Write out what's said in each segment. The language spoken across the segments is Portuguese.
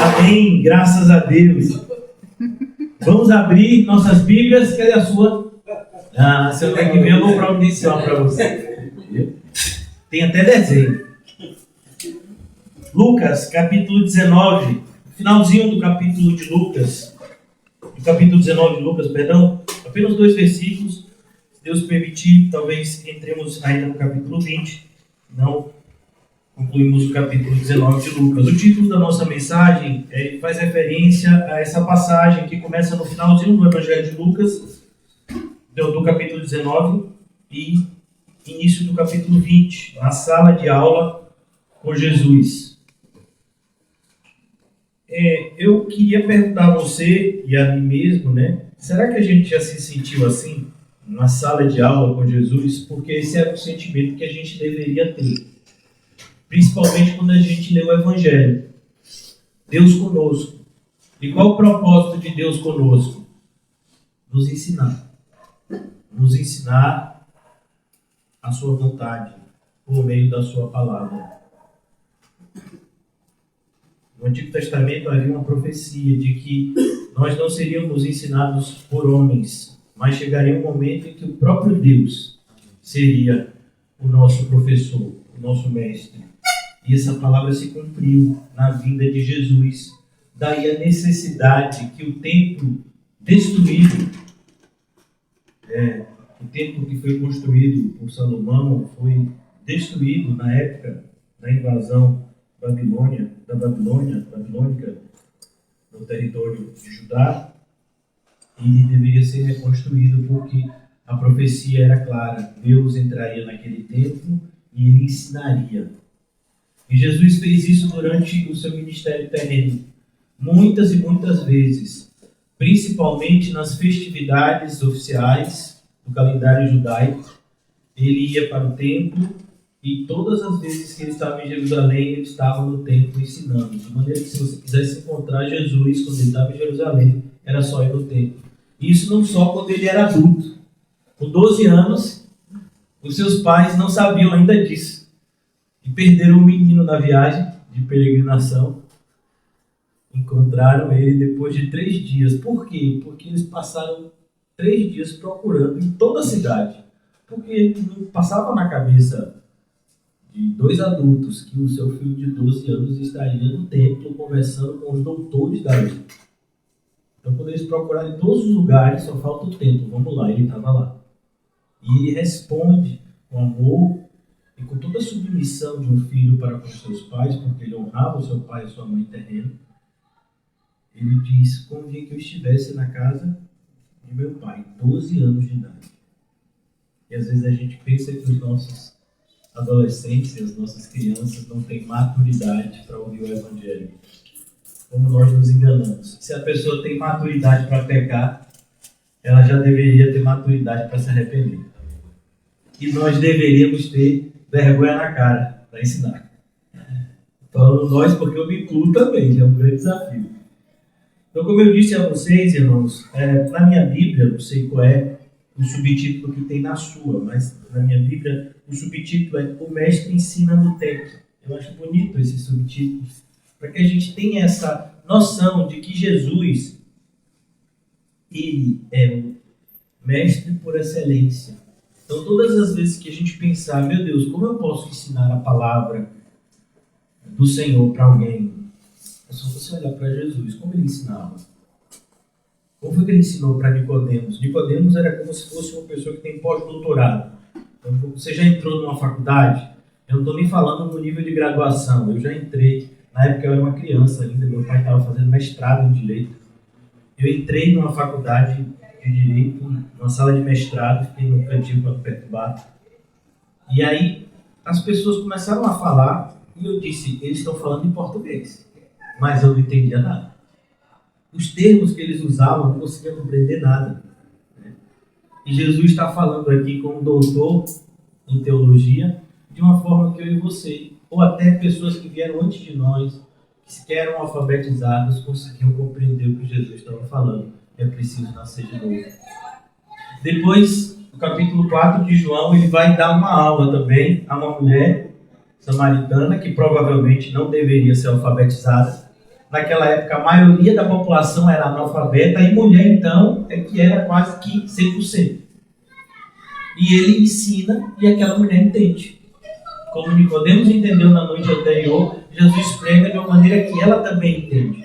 Amém, graças a Deus. Vamos abrir nossas Bíblias. Cadê a sua? Semana que vem eu vou providenciar para você. Tem até desenho. Lucas, capítulo 19. Finalzinho do capítulo de Lucas. Do capítulo 19 de Lucas, perdão. Apenas 2 versículos. Se Deus permitir, talvez entremos ainda no capítulo 20. Não concluímos o capítulo 19 de Lucas. O título da nossa mensagem faz referência a essa passagem que começa no finalzinho do Evangelho de Lucas, do capítulo 19 e início do capítulo 20, na sala de aula com Jesus. Eu queria perguntar a você e a mim mesmo, será que a gente já se sentiu assim, na sala de aula com Jesus? Porque esse é o sentimento que a gente deveria ter. Principalmente quando a gente lê o Evangelho. Deus conosco. E qual o propósito de Deus conosco? Nos ensinar. Nos ensinar a sua vontade, por meio da sua palavra. No Antigo Testamento havia uma profecia de que nós não seríamos ensinados por homens, mas chegaria um momento em que o próprio Deus seria o nosso professor, o nosso mestre. E essa palavra se cumpriu na vinda de Jesus. Daí a necessidade que o templo destruído, o templo que foi construído por Salomão, foi destruído na época da invasão babilônica no território de Judá, e deveria ser reconstruído porque a profecia era clara. Deus entraria naquele templo e ele ensinaria. E Jesus fez isso durante o seu ministério terreno, muitas e muitas vezes, principalmente nas festividades oficiais do calendário judaico. Ele ia para o templo e todas as vezes que ele estava em Jerusalém, ele estava no templo ensinando. De maneira que se você quisesse encontrar Jesus quando ele estava em Jerusalém, era só ir no templo. Isso não só quando ele era adulto. Com 12 anos, os seus pais não sabiam ainda disso. E perderam o menino na viagem de peregrinação. Encontraram ele depois de 3 dias. Por quê? Porque eles passaram 3 dias procurando em toda a cidade. Porque não passava na cabeça de 2 adultos que o seu filho de 12 anos estaria no templo conversando com os doutores da lei. Então, quando eles procuraram em todos os lugares, só falta o templo. Vamos lá, ele estava lá. E ele responde com amor e com toda a submissão de um filho para com seus pais, porque ele honrava o seu pai e sua mãe terreno. Ele diz: convinha que eu estivesse na casa de meu pai, 12 anos de idade. E às vezes a gente pensa que os nossos adolescentes e as nossas crianças não têm maturidade para ouvir o Evangelho. Como nós nos enganamos. Se a pessoa tem maturidade para pecar, ela já deveria ter maturidade para se arrepender. E nós deveríamos ter vergonha na cara para ensinar. Falando nós, porque eu me incluo também, é um grande desafio. Então, como eu disse a vocês, irmãos, na minha Bíblia, não sei qual é o subtítulo que tem na sua, mas na minha Bíblia, o subtítulo é O Mestre Ensina no Templo. Eu acho bonito esse subtítulo, para que a gente tenha essa noção de que Jesus, ele é o mestre por excelência. Então, todas as vezes que a gente pensar, meu Deus, como eu posso ensinar a palavra do Senhor para alguém? É só você olhar para Jesus, como ele ensinava. Como foi que ele ensinou para Nicodemos? Nicodemos era como se fosse uma pessoa que tem pós-doutorado. Então, você já entrou numa faculdade? Eu não estou nem falando no nível de graduação. Eu já entrei. Na época eu era uma criança ainda, meu pai estava fazendo mestrado em Direito. Eu entrei numa faculdade de Direito, numa sala de mestrado, fiquei no cantinho para não perturbar. E aí as pessoas começaram a falar e eu disse: eles estão falando em português. Mas eu não entendia nada. Os termos que eles usavam, eu não conseguia compreender nada. E Jesus está falando aqui como doutor em teologia, de uma forma que eu e você, ou até pessoas que vieram antes de nós, que sequer eram alfabetizadas, conseguiam compreender o que Jesus estava falando. É preciso nascer de novo. Depois, no capítulo 4 de João, ele vai dar uma aula também a uma mulher samaritana, que provavelmente não deveria ser alfabetizada, naquela época a maioria da população era analfabeta e mulher então é que era quase que 100%. E ele ensina e aquela mulher entende. Como Nicodemos entendeu na noite anterior, Jesus prega de uma maneira que ela também entende.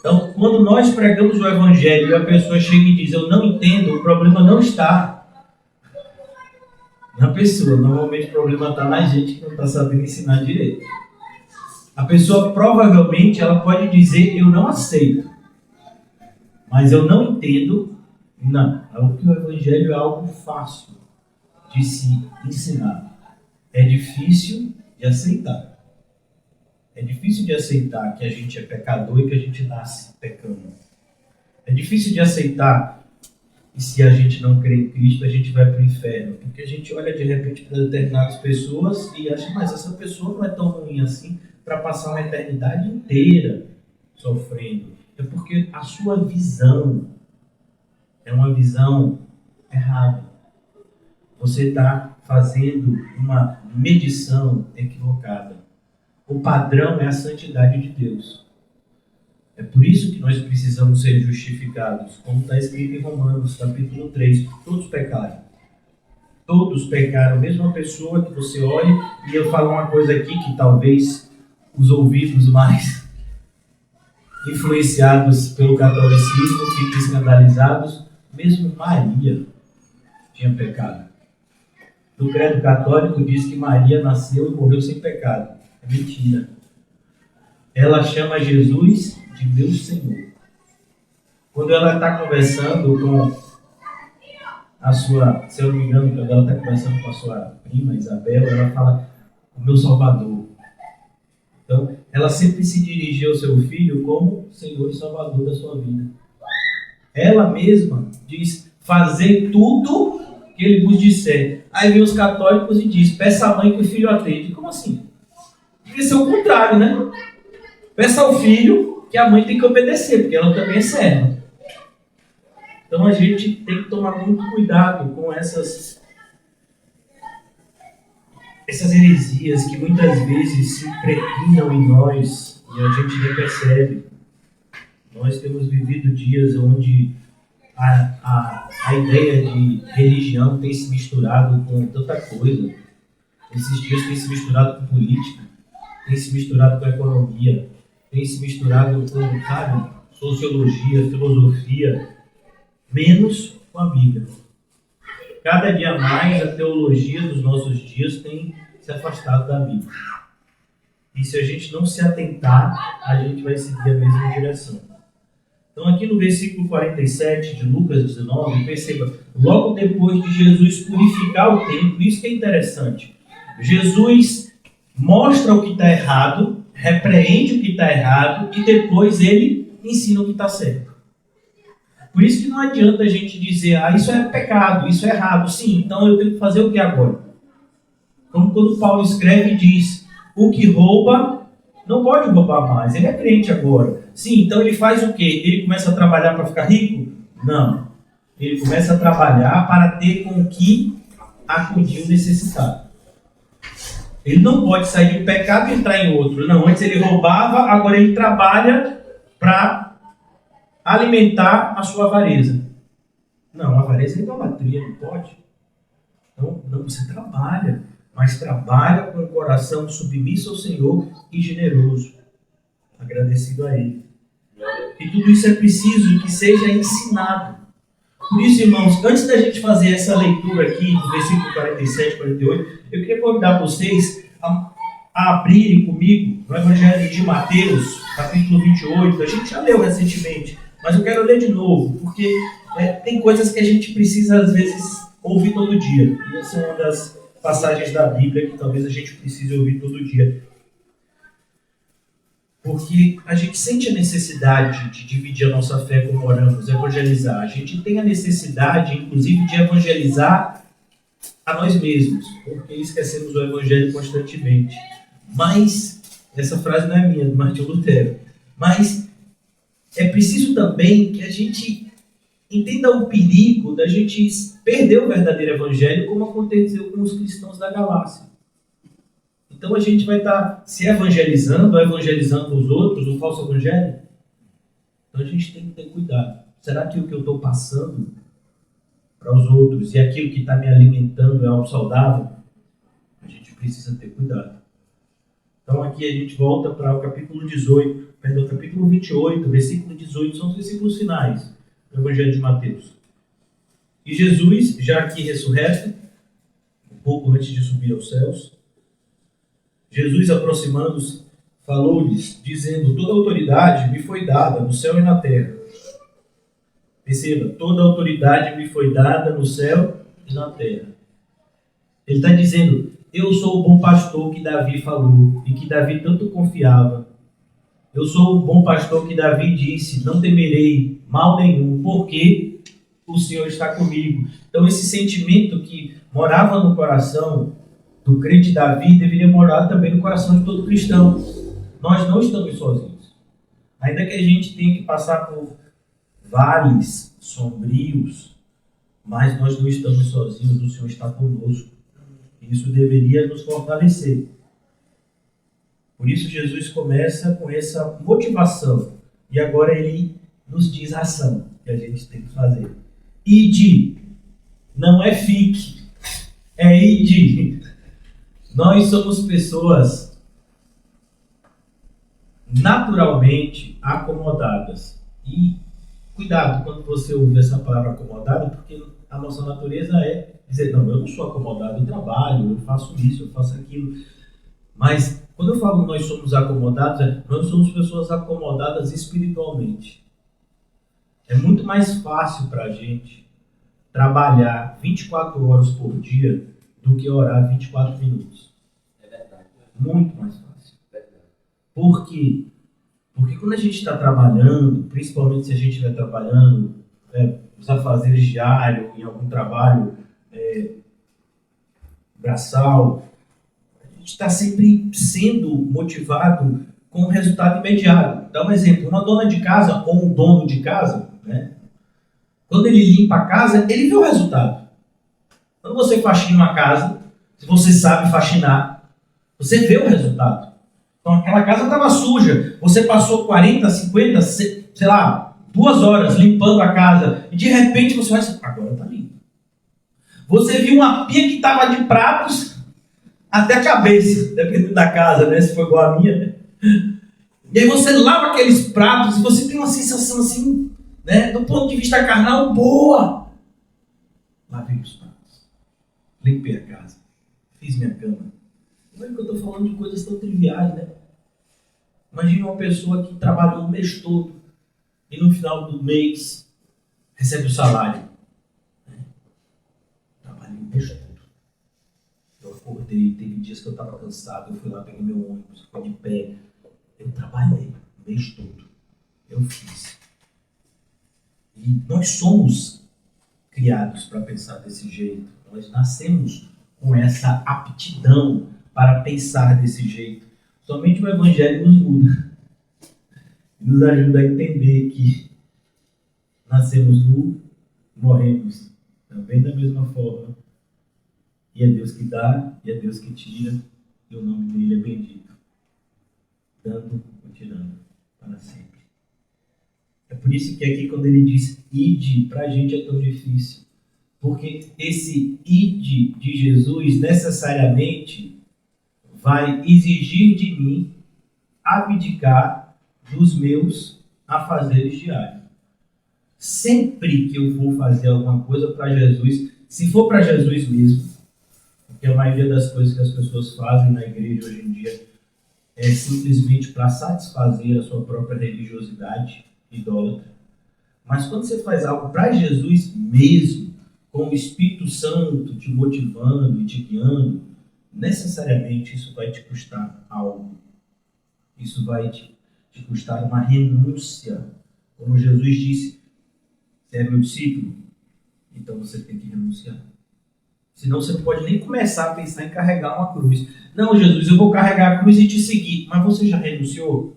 Então, quando nós pregamos o Evangelho e a pessoa chega e diz, eu não entendo, o problema não está na pessoa. Normalmente o problema está na gente que não está sabendo ensinar direito. A pessoa provavelmente ela pode dizer, eu não aceito. Mas eu não entendo. Não. O Evangelho é algo fácil de se ensinar. É difícil de aceitar. É difícil de aceitar que a gente é pecador e que a gente nasce pecando. É difícil de aceitar que se a gente não crê em Cristo, a gente vai para o inferno. Porque a gente olha de repente para determinadas pessoas e acha, mas essa pessoa não é tão ruim assim para passar uma eternidade inteira sofrendo. É porque a sua visão é uma visão errada. Você está fazendo uma medição equivocada. O padrão é a santidade de Deus. É por isso que nós precisamos ser justificados. Como está escrito em Romanos, capítulo 3. Todos pecaram. Todos pecaram. Mesmo a pessoa que você olhe, e eu falo uma coisa aqui que talvez os ouvidos mais influenciados pelo catolicismo fiquem escandalizados. Mesmo Maria tinha pecado. No credo católico diz que Maria nasceu e morreu sem pecado. É mentira. Ela chama Jesus de meu Senhor. Quando ela está conversando com a sua, se eu não me engano, quando ela está conversando com a sua prima Isabel, ela fala, o meu Salvador. Então, ela sempre se dirigiu ao seu filho como Senhor e Salvador da sua vida. Ela mesma diz, fazer tudo que ele vos disser. Aí vem os católicos e diz, peça à mãe que o filho atende. Como assim? Devia ser o contrário, né? Peça ao filho que a mãe tem que obedecer, porque ela também é serva. Então a gente tem que tomar muito cuidado com essas heresias que muitas vezes se impregnam em nós e a gente nem percebe. Nós temos vivido dias onde a ideia de religião tem se misturado com tanta coisa. Esses dias tem se misturado com política, tem se misturado com economia, tem se misturado com, sabe, sociologia, filosofia, menos com a Bíblia. Cada dia mais a teologia dos nossos dias tem se afastado da Bíblia. E se a gente não se atentar, a gente vai seguir a mesma direção. Então aqui no versículo 47 de Lucas 19, perceba, logo depois de Jesus purificar o templo, isso que é interessante. Jesus mostra o que está errado, repreende o que está errado e depois ele ensina o que está certo. Por isso que não adianta a gente dizer, isso é pecado, isso é errado. Sim, então eu tenho que fazer o que agora? Como quando Paulo escreve e diz, o que rouba não pode roubar mais, ele é crente agora. Sim, então ele faz o quê? Ele começa a trabalhar para ficar rico? Não. Ele começa a trabalhar para ter com o que acudir o necessitado. Ele não pode sair de um pecado e entrar em outro. Não, antes ele roubava, agora ele trabalha para alimentar a sua avareza. Não, a avareza é idolatria, não pode. Então, não, você trabalha, mas trabalha com o coração submisso ao Senhor e generoso, agradecido a Ele. E tudo isso é preciso que seja ensinado. Por isso, irmãos, antes da gente fazer essa leitura aqui, do versículo 47, 48, eu queria convidar vocês a abrirem comigo no Evangelho de Mateus, capítulo 28. A gente já leu recentemente, mas eu quero ler de novo, porque tem coisas que a gente precisa, às vezes, ouvir todo dia. E essa é uma das passagens da Bíblia que talvez a gente precise ouvir todo dia. Porque a gente sente a necessidade de dividir a nossa fé como oramos, evangelizar. A gente tem a necessidade, inclusive, de evangelizar a nós mesmos, porque esquecemos o evangelho constantemente. Mas, essa frase não é minha, é do Martinho Lutero. Mas é preciso também que a gente entenda o perigo da gente perder o verdadeiro evangelho, como aconteceu com os cristãos da Galácia. Então a gente vai estar se evangelizando, ou evangelizando os outros, o falso evangelho. Então a gente tem que ter cuidado. Será que o que eu estou passando para os outros e aquilo que está me alimentando é algo saudável? A gente precisa ter cuidado. Então aqui a gente volta para o capítulo 28, versículo 18, são os versículos finais do Evangelho de Mateus. E Jesus, já aqui ressurreto, um pouco antes de subir aos céus, Jesus, aproximando-se, falou-lhes, dizendo: toda autoridade me foi dada no céu e na terra. Perceba, toda autoridade me foi dada no céu e na terra. Ele está dizendo: eu sou o bom pastor que Davi falou e que Davi tanto confiava. Eu sou o bom pastor que Davi disse: não temerei mal nenhum, porque o Senhor está comigo. Então esse sentimento que morava no coração do crente Davi deveria morar também no coração de todo cristão. Nós não estamos sozinhos. Ainda que a gente tenha que passar por vales sombrios, mas nós não estamos sozinhos, o Senhor está conosco. Isso deveria nos fortalecer. Por isso Jesus começa com essa motivação. E agora ele nos diz a ação que a gente tem que fazer. Ide. Não é fique. É ide. Nós somos pessoas naturalmente acomodadas. E cuidado quando você ouve essa palavra acomodada, porque a nossa natureza é dizer: não, eu não sou acomodado, eu trabalho, eu faço isso, eu faço aquilo. Mas quando eu falo que nós somos acomodados, nós somos pessoas acomodadas espiritualmente. É muito mais fácil para a gente trabalhar 24 horas por dia do que orar 24 minutos. É verdade. Muito mais fácil. Por quê? Porque quando a gente está trabalhando, principalmente se a gente estiver trabalhando, os afazeres diários, em algum trabalho braçal, a gente está sempre sendo motivado com um resultado imediato. Dá um exemplo: uma dona de casa ou um dono de casa, né? Quando ele limpa a casa, ele vê o resultado. Quando você faxina uma casa, se você sabe faxinar, você vê o resultado. Então aquela casa estava suja, você passou 40, 50, sei lá, 2 horas limpando a casa, e de repente você vai dizer: agora está limpo. Você viu uma pia que estava de pratos até a cabeça, dependendo da casa, né? Se for igual a minha, né? E aí você lava aqueles pratos e você tem uma sensação assim, né? Do ponto de vista carnal, boa. Lavei os pratos, limpei a casa, fiz minha cama. Não é que eu estou falando de coisas tão triviais, né? Imagina uma pessoa que trabalhou o mês todo e no final do mês recebe o salário. Trabalhei o mês todo. Eu acordei, teve dias que eu estava cansado, eu fui lá, peguei meu ônibus, fui de pé. Eu trabalhei o mês todo. Eu fiz. E nós somos criados para pensar desse jeito. Nós nascemos com essa aptidão para pensar desse jeito. Somente o Evangelho nos muda. Nos ajuda a entender que nascemos nu, morremos também da mesma forma. E é Deus que dá, e é Deus que tira, e o nome dele é bendito. Dando ou tirando para sempre. É por isso que aqui quando ele diz ide, para a gente é tão difícil. Porque esse ide de Jesus necessariamente vai exigir de mim abdicar dos meus afazeres diários. Sempre que eu vou fazer alguma coisa para Jesus, se for para Jesus mesmo, porque a maioria das coisas que as pessoas fazem na igreja hoje em dia é simplesmente para satisfazer a sua própria religiosidade idólatra. Mas quando você faz algo para Jesus mesmo, com o Espírito Santo te motivando e te guiando, necessariamente isso vai te custar algo. Isso vai te custar uma renúncia. Como Jesus disse: você é meu discípulo, então você tem que renunciar. Senão você não pode nem começar a pensar em carregar uma cruz. Não, Jesus, eu vou carregar a cruz e te seguir. Mas você já renunciou?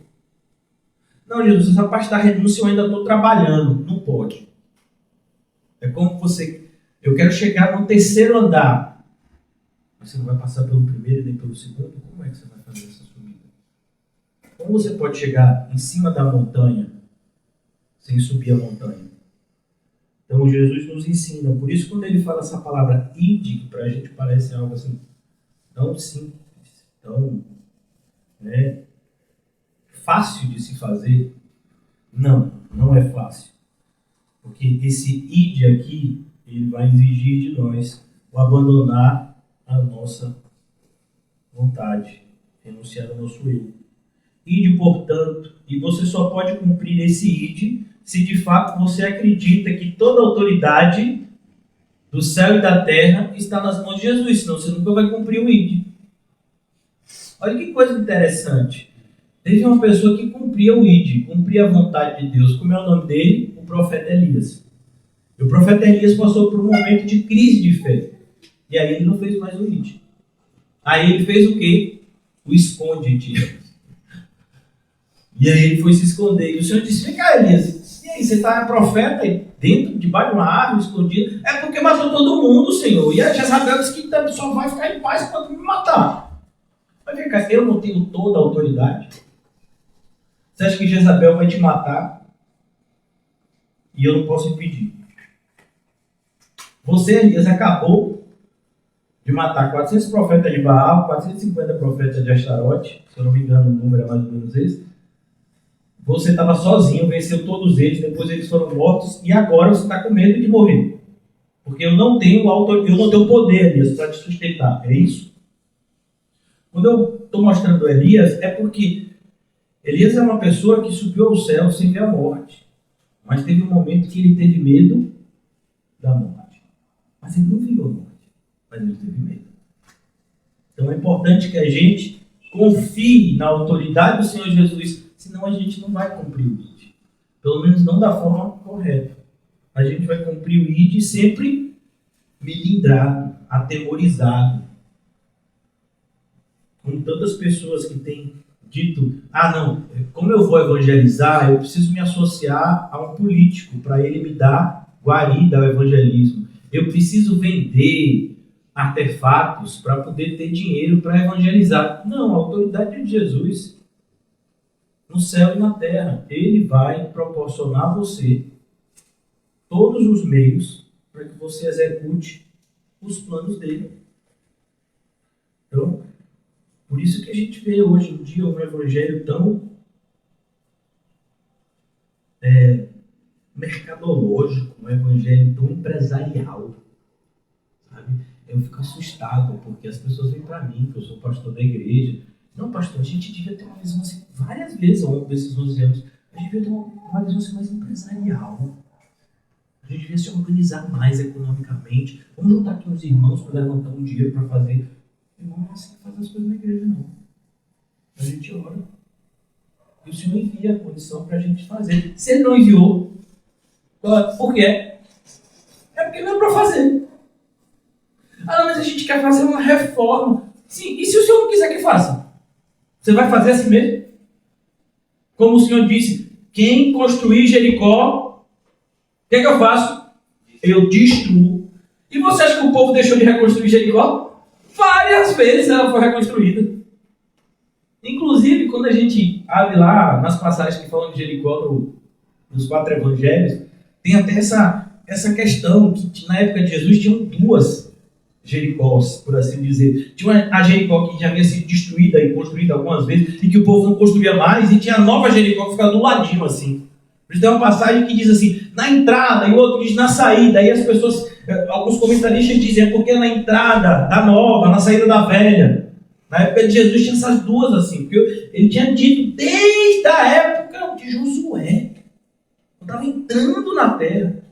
Não, Jesus, essa parte da renúncia eu ainda estou trabalhando. Não pode. É como você... Eu quero chegar no 3º andar. Você não vai passar pelo primeiro nem pelo segundo? Como é que você vai fazer essa subida? Como você pode chegar em cima da montanha sem subir a montanha? Então Jesus nos ensina. Por isso, quando ele fala essa palavra ide, que para a gente parece algo assim tão simples, tão fácil de se fazer. Não, não é fácil. Porque esse ide aqui, ele vai exigir de nós o abandonar a nossa vontade, renunciar ao nosso eu. Ide, portanto, e você só pode cumprir esse ide se de fato você acredita que toda a autoridade do céu e da terra está nas mãos de Jesus, senão você nunca vai cumprir o ide. Olha que coisa interessante. Teve uma pessoa que cumpria o ide, cumpria a vontade de Deus. Como é o nome dele? O profeta Elias. E o profeta Elias passou por um momento de crise de fé. E aí ele não fez mais o ide. Aí ele fez o quê? O esconde-te. E aí ele foi se esconder. E o Senhor disse: vem cá, Elias. E aí, você está profeta aí dentro, debaixo de uma árvore, escondido? É porque matou todo mundo, Senhor. E a Jezabel disse que só vai ficar em paz quando me matar. Mas vem cá, eu não tenho toda a autoridade. Você acha que Jezabel vai te matar? E eu não posso impedir. Você, Elias, acabou de matar 400 profetas de Baal, 450 profetas de Astarote. Se eu não me engano, o número é mais ou menos esse. Você estava sozinho, venceu todos eles, depois eles foram mortos, e agora você está com medo de morrer. Porque eu não tenho poder, Elias, para te sustentar. É isso? Quando eu estou mostrando Elias, é porque Elias é uma pessoa que subiu ao céu sem ver a morte. Mas teve um momento que ele teve medo da morte. Mas ele não viu a morte. Mas ele teve medo. Então é importante que a gente confie na autoridade do Senhor Jesus, senão a gente não vai cumprir o ID. Pelo menos não da forma correta. A gente vai cumprir o ID sempre melindrado, atemorizado. Com tantas pessoas que têm dito: não, como eu vou evangelizar, eu preciso me associar a um político para ele me dar guarida ao evangelismo. Eu preciso vender artefatos para poder ter dinheiro para evangelizar. Não, a autoridade de Jesus, no céu e na terra, ele vai proporcionar a você todos os meios para que você execute os planos dele. Então, por isso que a gente vê hoje em dia um evangelho tão mercadológico, um evangelho tão empresarial. Sabe? Eu fico assustado, porque as pessoas vêm para mim, que eu sou pastor da igreja. Não, pastor, a gente devia ter uma visão assim, várias vezes ao longo desses 11 anos, a gente devia ter uma visão assim, mais empresarial. A gente devia se organizar mais economicamente. Vamos juntar aqui uns irmãos para levantar um dinheiro para fazer. Irmão, não é assim que faz as coisas na igreja, não. A gente ora. E o Senhor envia a condição para a gente fazer. Se Ele não enviou, por quê? É porque não é para fazer. Não, mas a gente quer fazer uma reforma. Sim, e se o Senhor não quiser que faça? Você vai fazer assim mesmo? Como o Senhor disse: quem construir Jericó, o que é que eu faço? Eu destruo. E você acha que o povo deixou de reconstruir Jericó? Várias vezes ela foi reconstruída. Inclusive, quando a gente abre lá nas passagens que falam de Jericó nos 4 evangelhos, tem até essa questão que na época de Jesus tinham 2 Jericós, por assim dizer. Tinha a Jericó que já havia sido destruída e construída algumas vezes, e que o povo não construía mais, e tinha a nova Jericó que ficava do ladinho assim. Por isso tem uma passagem que diz assim, na entrada, e o outro diz na saída. Aí as pessoas, alguns comentaristas dizem, porque na entrada da nova, na saída da velha. Na época de Jesus tinha essas 2 assim, porque ele tinha dito desde a época de Josué, quando estava entrando na terra,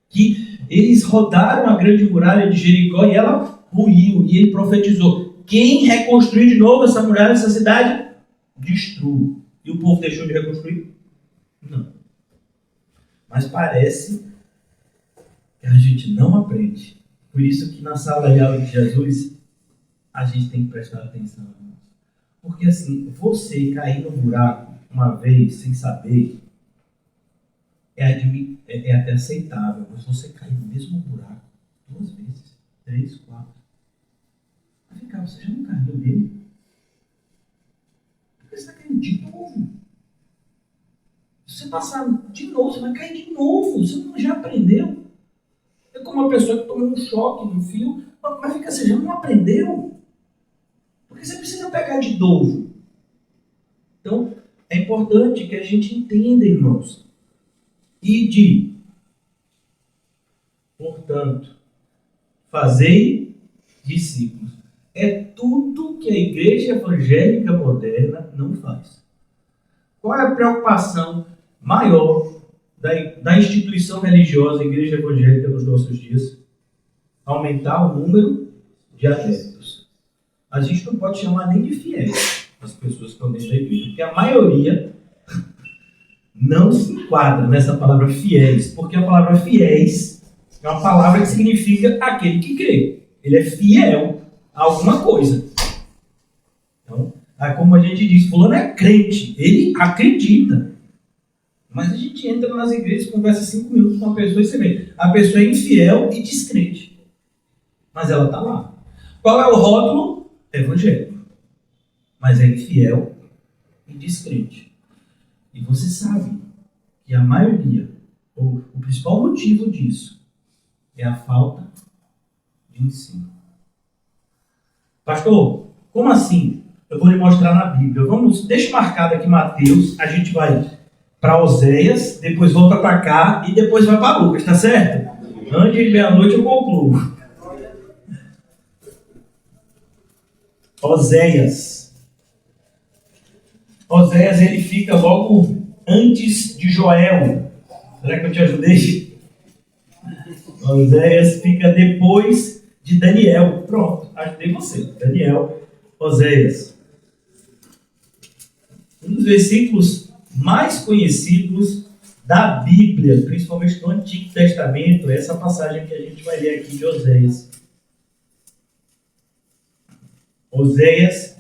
que eles rodaram a grande muralha de Jericó e ela ruiu, e ele profetizou: quem reconstruir de novo essa muralha, essa cidade, destrua. E o povo deixou de reconstruir? Não. Mas parece que a gente não aprende. Por isso que na sala de aula de Jesus, a gente tem que prestar atenção. Porque assim, você cair no buraco uma vez sem saber, é até aceitável. Mas você cair no mesmo buraco 2 vezes, 3, 4, Mas vem cá, você já não caiu nele? Por que você está caindo de novo? Se você passar de novo, você vai cair de novo. Você não já aprendeu. É como uma pessoa que tomou um choque no fio, mas fica, você já não aprendeu. Porque você precisa pegar de novo. Então, é importante que a gente entenda, irmãos. Portanto, fazei discípulos. É tudo que a igreja evangélica moderna não faz. Qual é a preocupação maior da instituição religiosa, a igreja evangélica nos nossos dias? Aumentar o número de adeptos. A gente não pode chamar nem de fiéis as pessoas que estão dentro da igreja, porque a maioria não se enquadra nessa palavra fiéis, porque a palavra fiéis é uma palavra que significa aquele que crê. Ele é fiel a alguma coisa. Então, como a gente diz, fulano é crente, ele acredita. Mas a gente entra nas igrejas, conversa 5 minutos com uma pessoa e você vê, a pessoa é infiel e descrente. Mas ela está lá. Qual é o rótulo? Evangélico. Mas é infiel e descrente. E você sabe que a maioria, ou o principal motivo disso, é a falta de ensino. Pastor, como assim? Eu vou lhe mostrar na Bíblia. Deixa marcado aqui Mateus, a gente vai para Oséias, depois volta para cá e depois vai para Lucas, tá certo? Antes de meia-noite eu concluo. Oséias, ele fica logo antes de Joel. Será que eu te ajudei? Oséias fica depois de Daniel. Pronto, ajudei você. Daniel, Oséias. Um dos versículos mais conhecidos da Bíblia, principalmente do Antigo Testamento, é essa passagem que a gente vai ler aqui de Oséias. Oséias,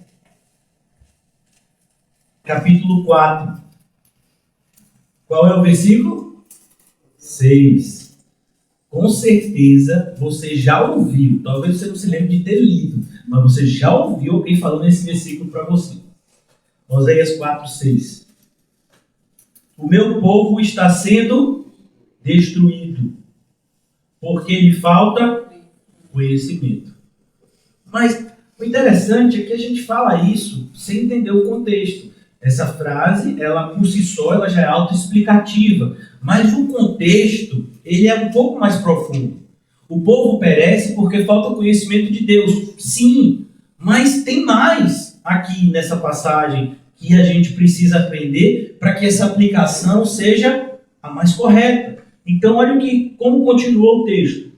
capítulo 4. Qual é o versículo? 6. Com certeza você já ouviu, talvez você não se lembre de ter lido, mas você já ouviu alguém falando esse versículo para você. Oséias 4, 6. O meu povo está sendo destruído, porque lhe falta conhecimento. Mas o interessante é que a gente fala isso sem entender o contexto. Essa frase, ela por si só, ela já é autoexplicativa. Mas o contexto, ele é um pouco mais profundo. O povo perece porque falta conhecimento de Deus. Sim, mas tem mais aqui nessa passagem que a gente precisa aprender para que essa aplicação seja a mais correta. Então, olha como continuou o texto.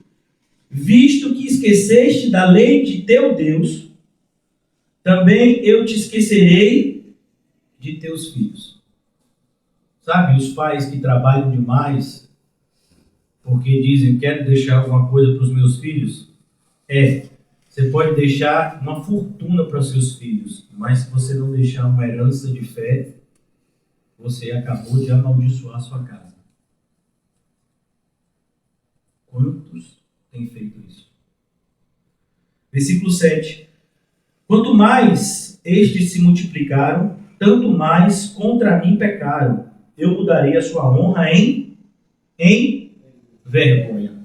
Visto que esqueceste da lei de teu Deus, também eu te esquecerei de teus filhos. Sabe, os pais que trabalham demais, porque dizem, quero deixar alguma coisa para os meus filhos? Você pode deixar uma fortuna para seus filhos, mas se você não deixar uma herança de fé, você acabou de amaldiçoar a sua casa. Quantos têm feito isso? Versículo 7. Quanto mais estes se multiplicaram, tanto mais contra mim pecaram. Eu mudarei a sua honra em vergonha.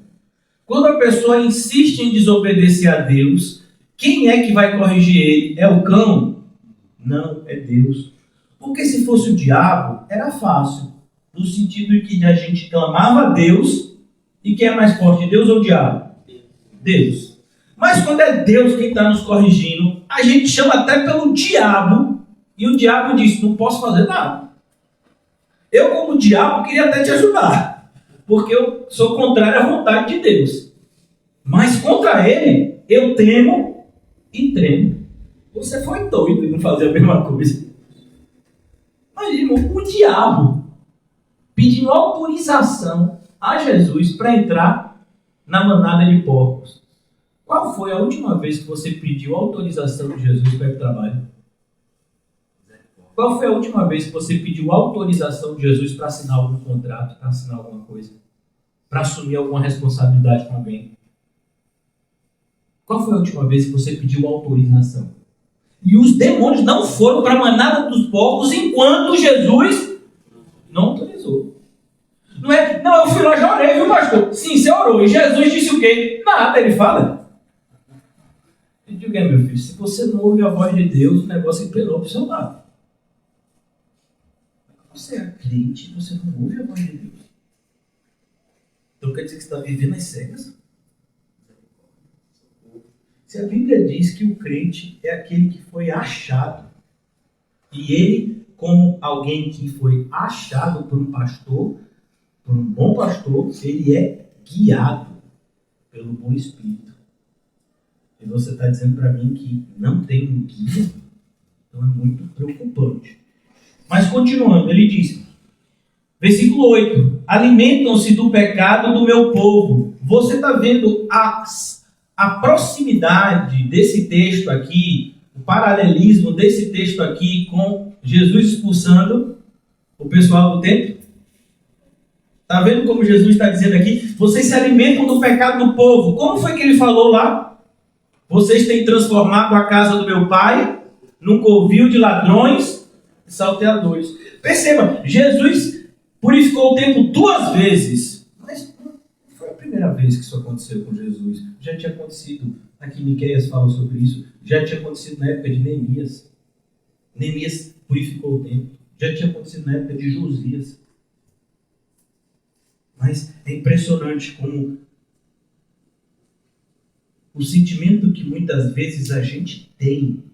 Quando a pessoa insiste em desobedecer a Deus, quem é que vai corrigir ele? É o cão? Não, é Deus. Porque se fosse o diabo, era fácil. No sentido de que a gente clamava a Deus, e quem é mais forte, Deus ou o diabo? Deus. Mas quando é Deus quem está nos corrigindo, a gente chama até pelo diabo, e o diabo diz, não posso fazer nada. Eu, como diabo, queria até te ajudar, porque eu sou contrário à vontade de Deus. Mas contra ele, eu temo e tremo. Você foi doido em não fazer a mesma coisa. Imagina, o diabo pedindo autorização a Jesus para entrar na manada de porcos. Qual foi a última vez que você pediu autorização de Jesus para ir para o trabalho? Qual foi a última vez que você pediu autorização de Jesus para assinar algum contrato, para assinar alguma coisa? Para assumir alguma responsabilidade com alguém? Qual foi a última vez que você pediu autorização? E os demônios não foram para a manada dos porcos enquanto Jesus não autorizou. Não é, não, eu fui lá, já orei, viu, pastor? Sim, você orou. E Jesus disse o quê? Nada, ele fala. Eu digo, meu filho, se você não ouve a voz de Deus, o negócio empenou para o seu lado. Você é crente, você não ouve a voz de Deus. Então quer dizer que você está vivendo as cegas? Se a Bíblia diz que o crente é aquele que foi achado, e ele, como alguém que foi achado por um pastor, por um bom pastor, ele é guiado pelo bom Espírito. E você está dizendo para mim que não tem um guia? Então é muito preocupante. Mas continuando, ele diz, versículo 8, alimentam-se do pecado do meu povo. Você está vendo a proximidade desse texto aqui, o paralelismo desse texto aqui com Jesus expulsando o pessoal do templo? Está vendo como Jesus está dizendo aqui? Vocês se alimentam do pecado do povo. Como foi que ele falou lá? Vocês têm transformado a casa do meu pai num covil de ladrões e salteadores. Perceba, Jesus purificou o templo 2 vezes. Mas não foi a primeira vez que isso aconteceu com Jesus. Já tinha acontecido, aqui Miqueias fala sobre isso, já tinha acontecido na época de Neemias. Neemias purificou o templo. Já tinha acontecido na época de Josias. Mas é impressionante como o sentimento que muitas vezes a gente tem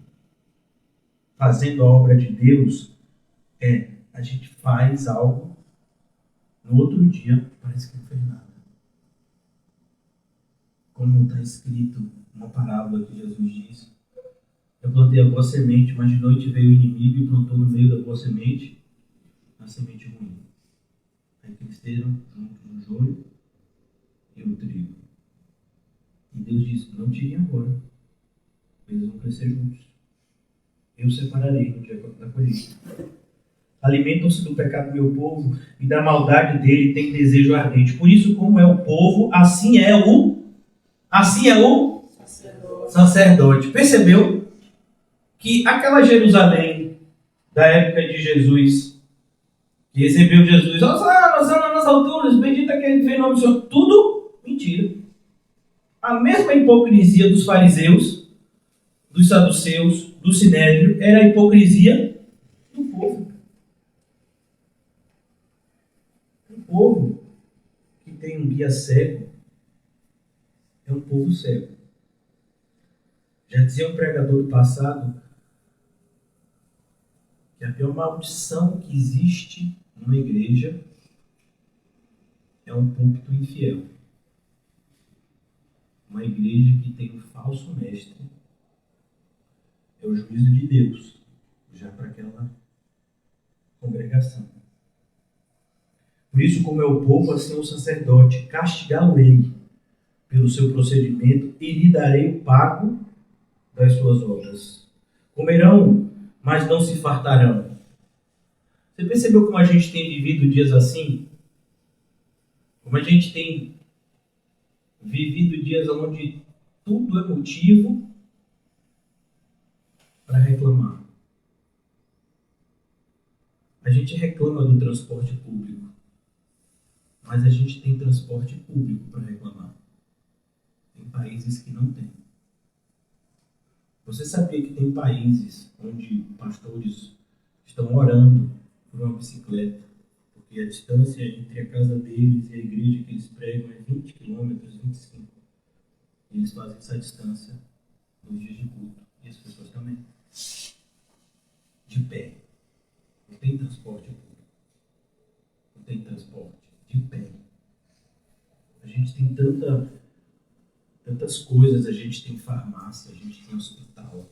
fazendo a obra de Deus é, a gente faz algo, no outro dia parece que não fez nada. Como está escrito uma parábola que Jesus diz, eu plantei a boa semente, mas de noite veio o inimigo e plantou no meio da boa semente a semente ruim. Aí cresceram juntos o joio e o trigo. E Deus disse, não tirem agora, eles vão crescer juntos. Eu separarei no dia da colheita. Alimentam-se do pecado do meu povo e da maldade dele tem desejo ardente. Por isso, como é o povo, assim é o sacerdote. Percebeu que aquela Jerusalém da época de Jesus, que recebeu Jesus, Osana nas alturas, bendito aquele que vem no nome do Senhor, tudo mentira. A mesma hipocrisia dos fariseus, dos saduceus, do sinédrio, era a hipocrisia do povo. Um povo que tem um guia cego é um povo cego. Já dizia um pregador do passado que a pior maldição que existe numa igreja é um púlpito infiel. Uma igreja que tem um falso mestre é o juízo de Deus, já para aquela congregação. Por isso, como é o povo, assim é o sacerdote, castigá-lo-ei pelo seu procedimento e lhe darei o pago das suas obras. Comerão, mas não se fartarão. Você percebeu como a gente tem vivido dias assim? Como a gente tem vivido dias onde tudo é motivo para reclamar. A gente reclama do transporte público, mas a gente tem transporte público para reclamar. Tem países que não tem. Você sabia que tem países onde pastores estão orando por uma bicicleta, porque a distância entre a casa deles e a igreja que eles pregam é 20 km, 25. E eles fazem essa distância nos dias de culto. E as pessoas também. De pé. Não tem transporte público. Não tem transporte. De pé. A gente tem tantas coisas. A gente tem farmácia, a gente tem hospital.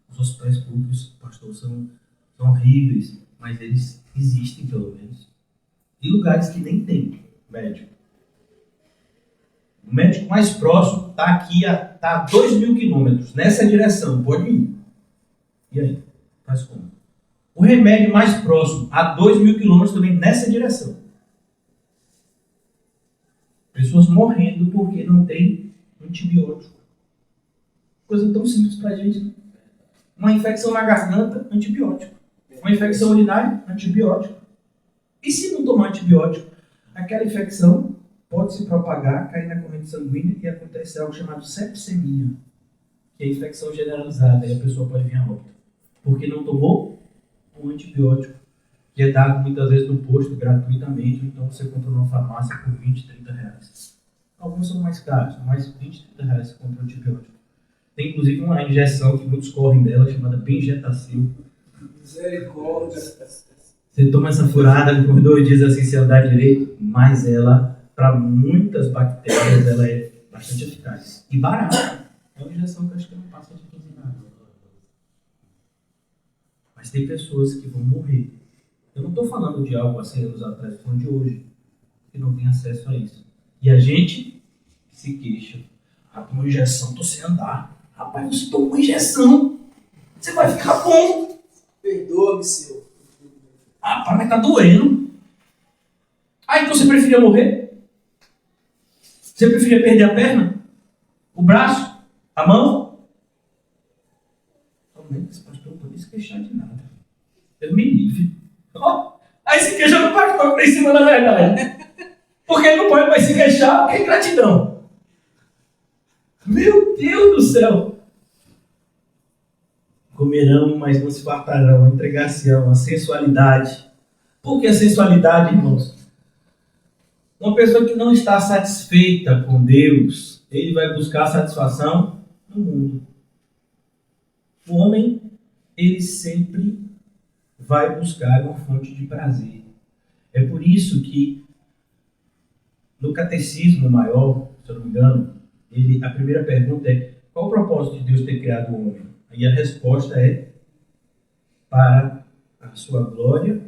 Os hospitais públicos, pastor, são horríveis, mas eles existem pelo menos. E lugares que nem tem médico. O médico mais próximo está aqui a 2.000 quilômetros, nessa direção, pode ir. E aí? Faz como? O remédio mais próximo a 2.000 quilômetros também nessa direção. pessoas morrendo porque não tem antibiótico. Coisa tão simples pra gente, né? Uma infecção na garganta, antibiótico. Uma infecção urinária, antibiótico. E se não tomar antibiótico, aquela infecção pode se propagar, cair na corrente sanguínea e acontecer algo chamado sepsemia, que é infecção generalizada, e a pessoa pode vir a óbito. Porque não tomou um antibiótico, que é dado muitas vezes no posto gratuitamente, então você compra numa farmácia por 20, 30 reais. Alguns são mais caros, mas 20, 30 reais você compra um antibiótico. Tem inclusive uma injeção que muitos correm dela, chamada Bengetacil. Misericórdia. Você toma essa furada por 2 dias assim, se andar direito, mas ela, para muitas bactérias, ela é bastante eficaz. E barata. É uma injeção que eu acho que não passa de 15 reais. Mas tem pessoas que vão morrer. Eu não estou falando de algo há 100 anos atrás, estou falando de hoje, que não tem acesso a isso. E a gente se queixa. Tomou injeção, estou sem andar. Rapaz, você tomou uma injeção. Você vai ficar bom. Perdoa-me, Senhor. Rapaz, mas tá doendo. Então você preferia morrer? Você preferia perder a perna? O braço? A mão? Esse pastor não pode se queixar de nada. Eu me livre. Aí se queixa no pastor pra em cima da verdade. Porque ele não pode mais se queixar, porque é gratidão. Meu Deus do céu! Comerão, mas não se fartarão, entregar-se-ão, a sensualidade. Por que a sensualidade, irmãos? Uma pessoa que não está satisfeita com Deus, ele vai buscar satisfação no mundo. O homem, ele sempre vai buscar uma fonte de prazer. É por isso que no catecismo maior, se eu não me engano, a primeira pergunta é: qual o propósito de Deus ter criado o homem? E a resposta é: para a sua glória,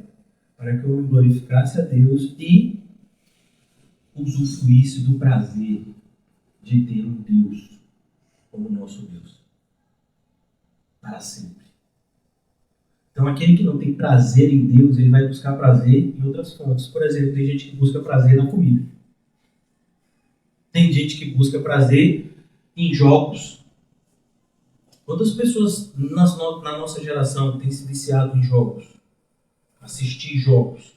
para que o homem glorificasse a Deus e usufruísse do prazer de ter um Deus como nosso Deus. Para sempre. Então, aquele que não tem prazer em Deus, ele vai buscar prazer em outras fontes. Por exemplo, tem gente que busca prazer na comida. Tem gente que busca prazer em jogos. Quantas pessoas na nossa geração têm se viciado em jogos? Assistir jogos,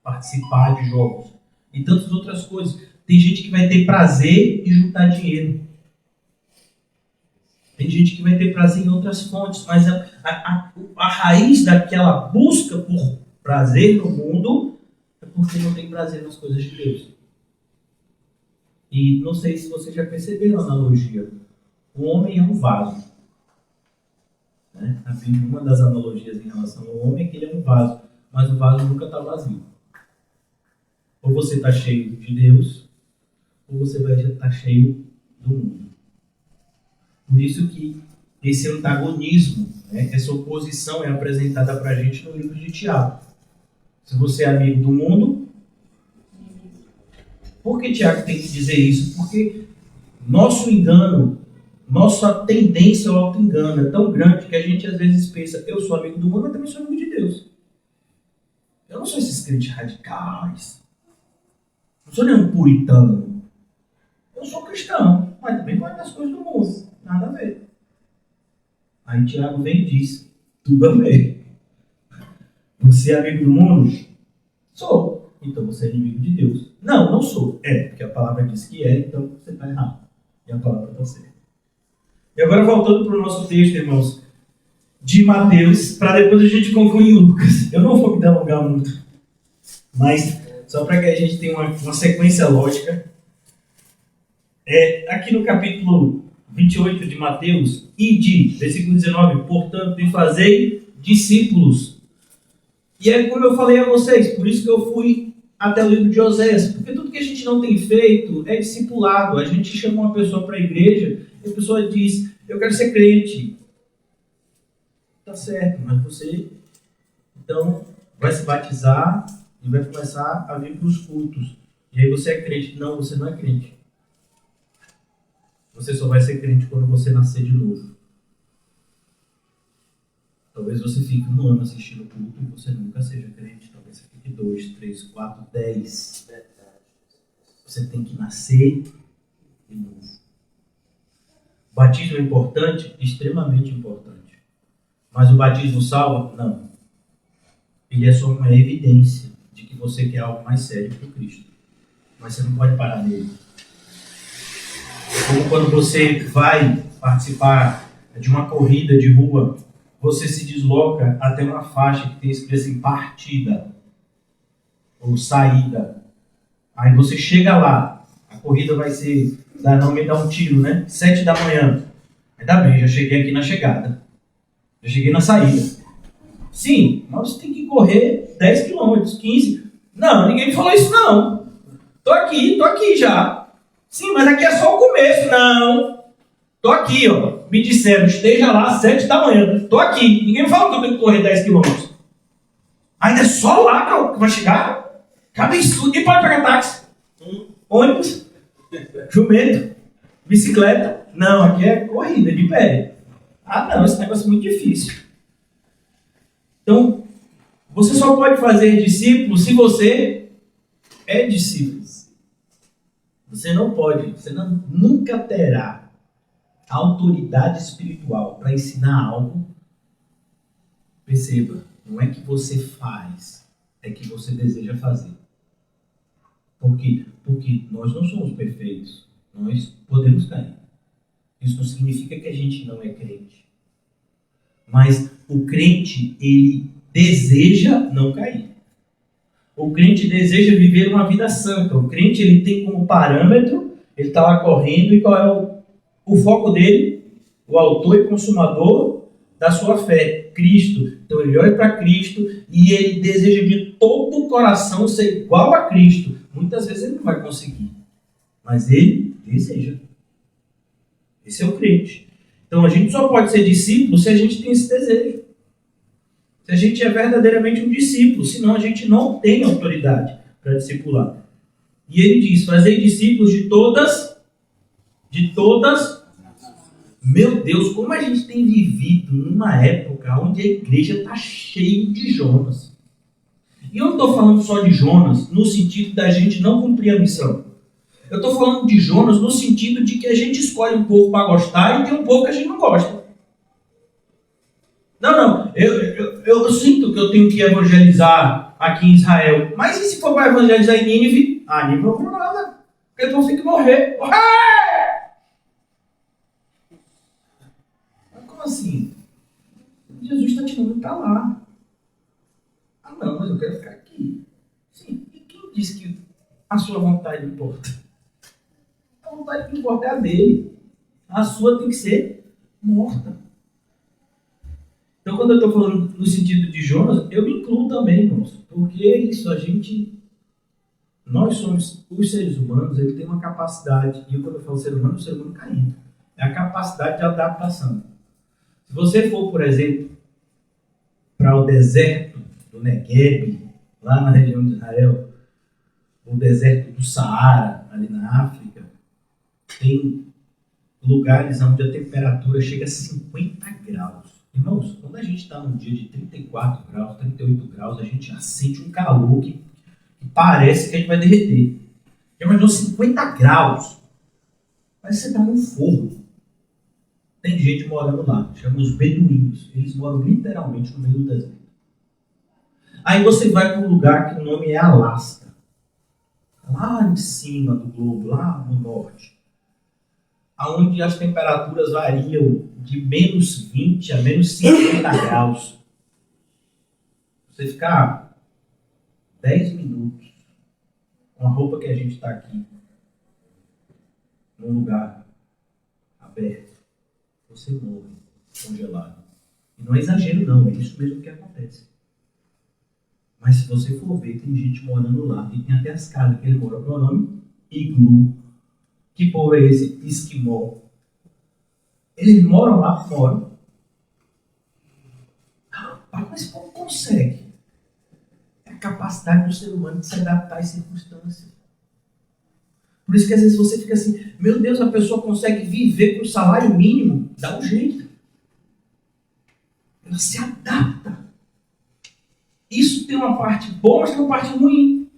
participar de jogos e tantas outras coisas. Tem gente que vai ter prazer em juntar dinheiro. Tem gente que vai ter prazer em outras fontes, mas a raiz daquela busca por prazer no mundo é porque não tem prazer nas coisas de Deus. E não sei se vocês já perceberam a analogia. O homem é um vaso. Né? Uma das analogias em relação ao homem é que ele é um vaso, mas o vaso nunca está vazio. Ou você está cheio de Deus, ou você vai estar cheio do mundo. Por isso que esse antagonismo, né, essa oposição é apresentada para a gente no livro de Tiago. Se você é amigo do mundo, por que Tiago tem que dizer isso? Porque nosso engano, nossa tendência ao auto-engano é tão grande que a gente às vezes pensa: eu sou amigo do mundo, mas também sou amigo de Deus. Eu não sou esses crentes radicais. Não sou nenhum puritano. Eu sou cristão, mas também gosto das coisas do mundo. Nada a ver. Aí Tiago vem e diz: tudo a ver. Você é amigo do mundo? Sou. Então você é inimigo de Deus. Não, não sou. Porque a palavra diz que é, então você está errado. E a palavra está certa. E agora voltando para o nosso texto, irmãos, de Mateus, para depois a gente concluir em Lucas. Eu não vou me delongar muito, mas só para que a gente tenha uma sequência lógica. Aqui no capítulo 28 de Mateus, versículo 19, portanto, e fazei discípulos. E é como eu falei a vocês, por isso que eu fui até o livro de Oséias, porque tudo que a gente não tem feito é discipulado. A gente chama uma pessoa para a igreja e a pessoa diz: eu quero ser crente. Tá certo, mas você então vai se batizar e vai começar a vir para os cultos. E aí você é crente. Não, você não é crente. Você só vai ser crente quando você nascer de novo. Talvez você fique 1 ano assistindo o culto e você nunca seja crente. Talvez você fique 2, 3, 4, 10. Você tem que nascer de novo. O batismo é importante? Extremamente importante. Mas o batismo salva? Não. Ele é só uma evidência de que você quer algo mais sério que o Cristo. Mas você não pode parar nele. Como quando você vai participar de uma corrida de rua, você se desloca até uma faixa que tem escrito assim, partida ou saída. Aí você chega lá, a corrida vai ser, não me dá um tiro, né? 7 da manhã. Ainda bem, já cheguei aqui na chegada. Já cheguei na saída. Sim, mas você tem que correr 10 quilômetros, 15. Não, ninguém me falou isso não. Tô aqui já. Sim, mas aqui é só o começo. Não. Tô aqui, ó. Me disseram, esteja lá às 7 da manhã. Tô aqui. Ninguém me falou que eu tenho que correr 10 quilômetros. Ainda é só lá que vai chegar? Cabe isso. Quem pode pegar táxi? Ônibus? Jumento? Bicicleta? Não, aqui é corrida, de pé. Ah, não, esse negócio é muito difícil. Então, você só pode fazer discípulo se você é discípulo. Você não pode, nunca terá autoridade espiritual para ensinar algo. Perceba, não é que você faz, é que você deseja fazer. Por quê? Porque nós não somos perfeitos. Nós podemos cair. Isso não significa que a gente não é crente. Mas o crente, ele deseja não cair. O crente deseja viver uma vida santa. O crente, ele tem como parâmetro, ele está lá correndo, e qual é o foco dele? O autor e consumador da sua fé, Cristo. Então ele olha para Cristo e ele deseja de todo o coração ser igual a Cristo. Muitas vezes ele não vai conseguir, mas ele deseja. Esse é o crente. Então a gente só pode ser discípulo se a gente tem esse desejo. Se a gente é verdadeiramente um discípulo, senão a gente não tem autoridade para discipular. E ele diz, fazei discípulos de todas, meu Deus, como a gente tem vivido numa época onde a igreja está cheia de Jonas. E eu não estou falando só de Jonas no sentido da gente não cumprir a missão. Eu estou falando de Jonas no sentido de que a gente escolhe um povo para gostar e tem um povo que a gente não gosta. Não, eu sinto que eu tenho que evangelizar aqui em Israel. Mas e se for para evangelizar em Nínive? Ah, Nínive não vou nada. Porque então tem que morrer. Mas como assim? Jesus está te mandando para lá. Ah, não, mas eu quero ficar aqui. Sim, e quem disse que a sua vontade importa? A vontade que importa é a dele. A sua tem que ser morta. Então, quando eu estou falando no sentido de Jonas, eu me incluo também, irmãos. Porque é isso, nós somos, os seres humanos, ele tem uma capacidade, e quando eu falo ser humano, o ser humano caído. É a capacidade de adaptação. Se você for, por exemplo, para o deserto do Negueb, lá na região de Israel, o deserto do Saara, ali na África, tem lugares onde a temperatura chega a 50 graus. Irmãos, quando a gente está num dia de 34 graus, 38 graus, a gente já sente um calor que parece que a gente vai derreter. Já imaginou 50 graus? Parece que você está num forno. Tem gente morando lá, chama os beduínos. Eles moram literalmente no meio do deserto. Aí você vai para um lugar que o nome é Alasca. Lá em cima do globo, lá no norte. Onde as temperaturas variam de menos 20 a menos 50 graus. Você ficar 10 minutos com a roupa que a gente está aqui, num lugar aberto, você morre congelado. E não é exagero não, é isso mesmo que acontece. Mas se você for ver, tem gente morando lá, e tem até as casas que ele mora, qual é o nome? Iglu. Que povo é esse? Esquimó. Eles moram lá fora. Mas como consegue? É a capacidade do ser humano de se adaptar às circunstâncias. Por isso que às vezes você fica assim, meu Deus, a pessoa consegue viver com salário mínimo? Dá um jeito. Ela se adapta. Isso tem uma parte boa, mas tem uma parte ruim.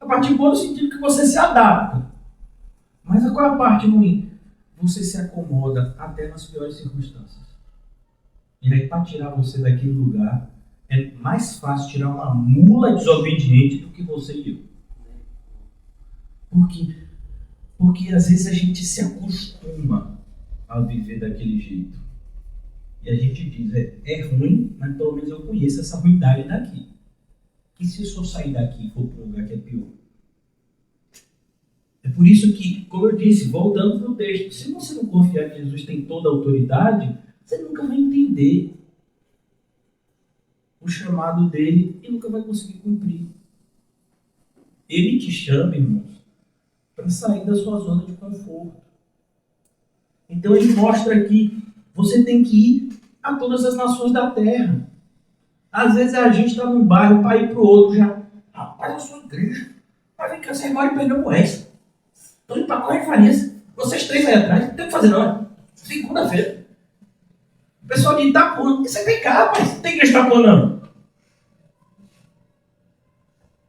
parte boa no sentido que você se adapta. Mas qual é a parte ruim? Você se acomoda até nas piores circunstâncias. E aí, para tirar você daquele lugar, é mais fácil tirar uma mula desobediente do que você e eu. Porque às vezes a gente se acostuma a viver daquele jeito. E a gente diz, é ruim, mas pelo menos eu conheço essa ruindade daqui. E se eu só sair daqui e for para um lugar que é pior? É por isso que, como eu disse, voltando para o texto, se você não confiar que Jesus tem toda a autoridade, você nunca vai entender o chamado dele e nunca vai conseguir cumprir. Ele te chama, irmãos, para sair da sua zona de conforto. Então ele mostra que você tem que ir a todas as nações da terra. Às vezes a gente está num bairro para ir para o outro já. Rapaz, eu sou igreja. Mas vem cá, vocês moram em Pernambués. Estou indo para Correia Farias. Vocês três aí atrás, não tem o que fazer não. Segunda-feira. O pessoal de Itapuã. Você vem cá, rapaz. Não tem igreja de Itapuã não.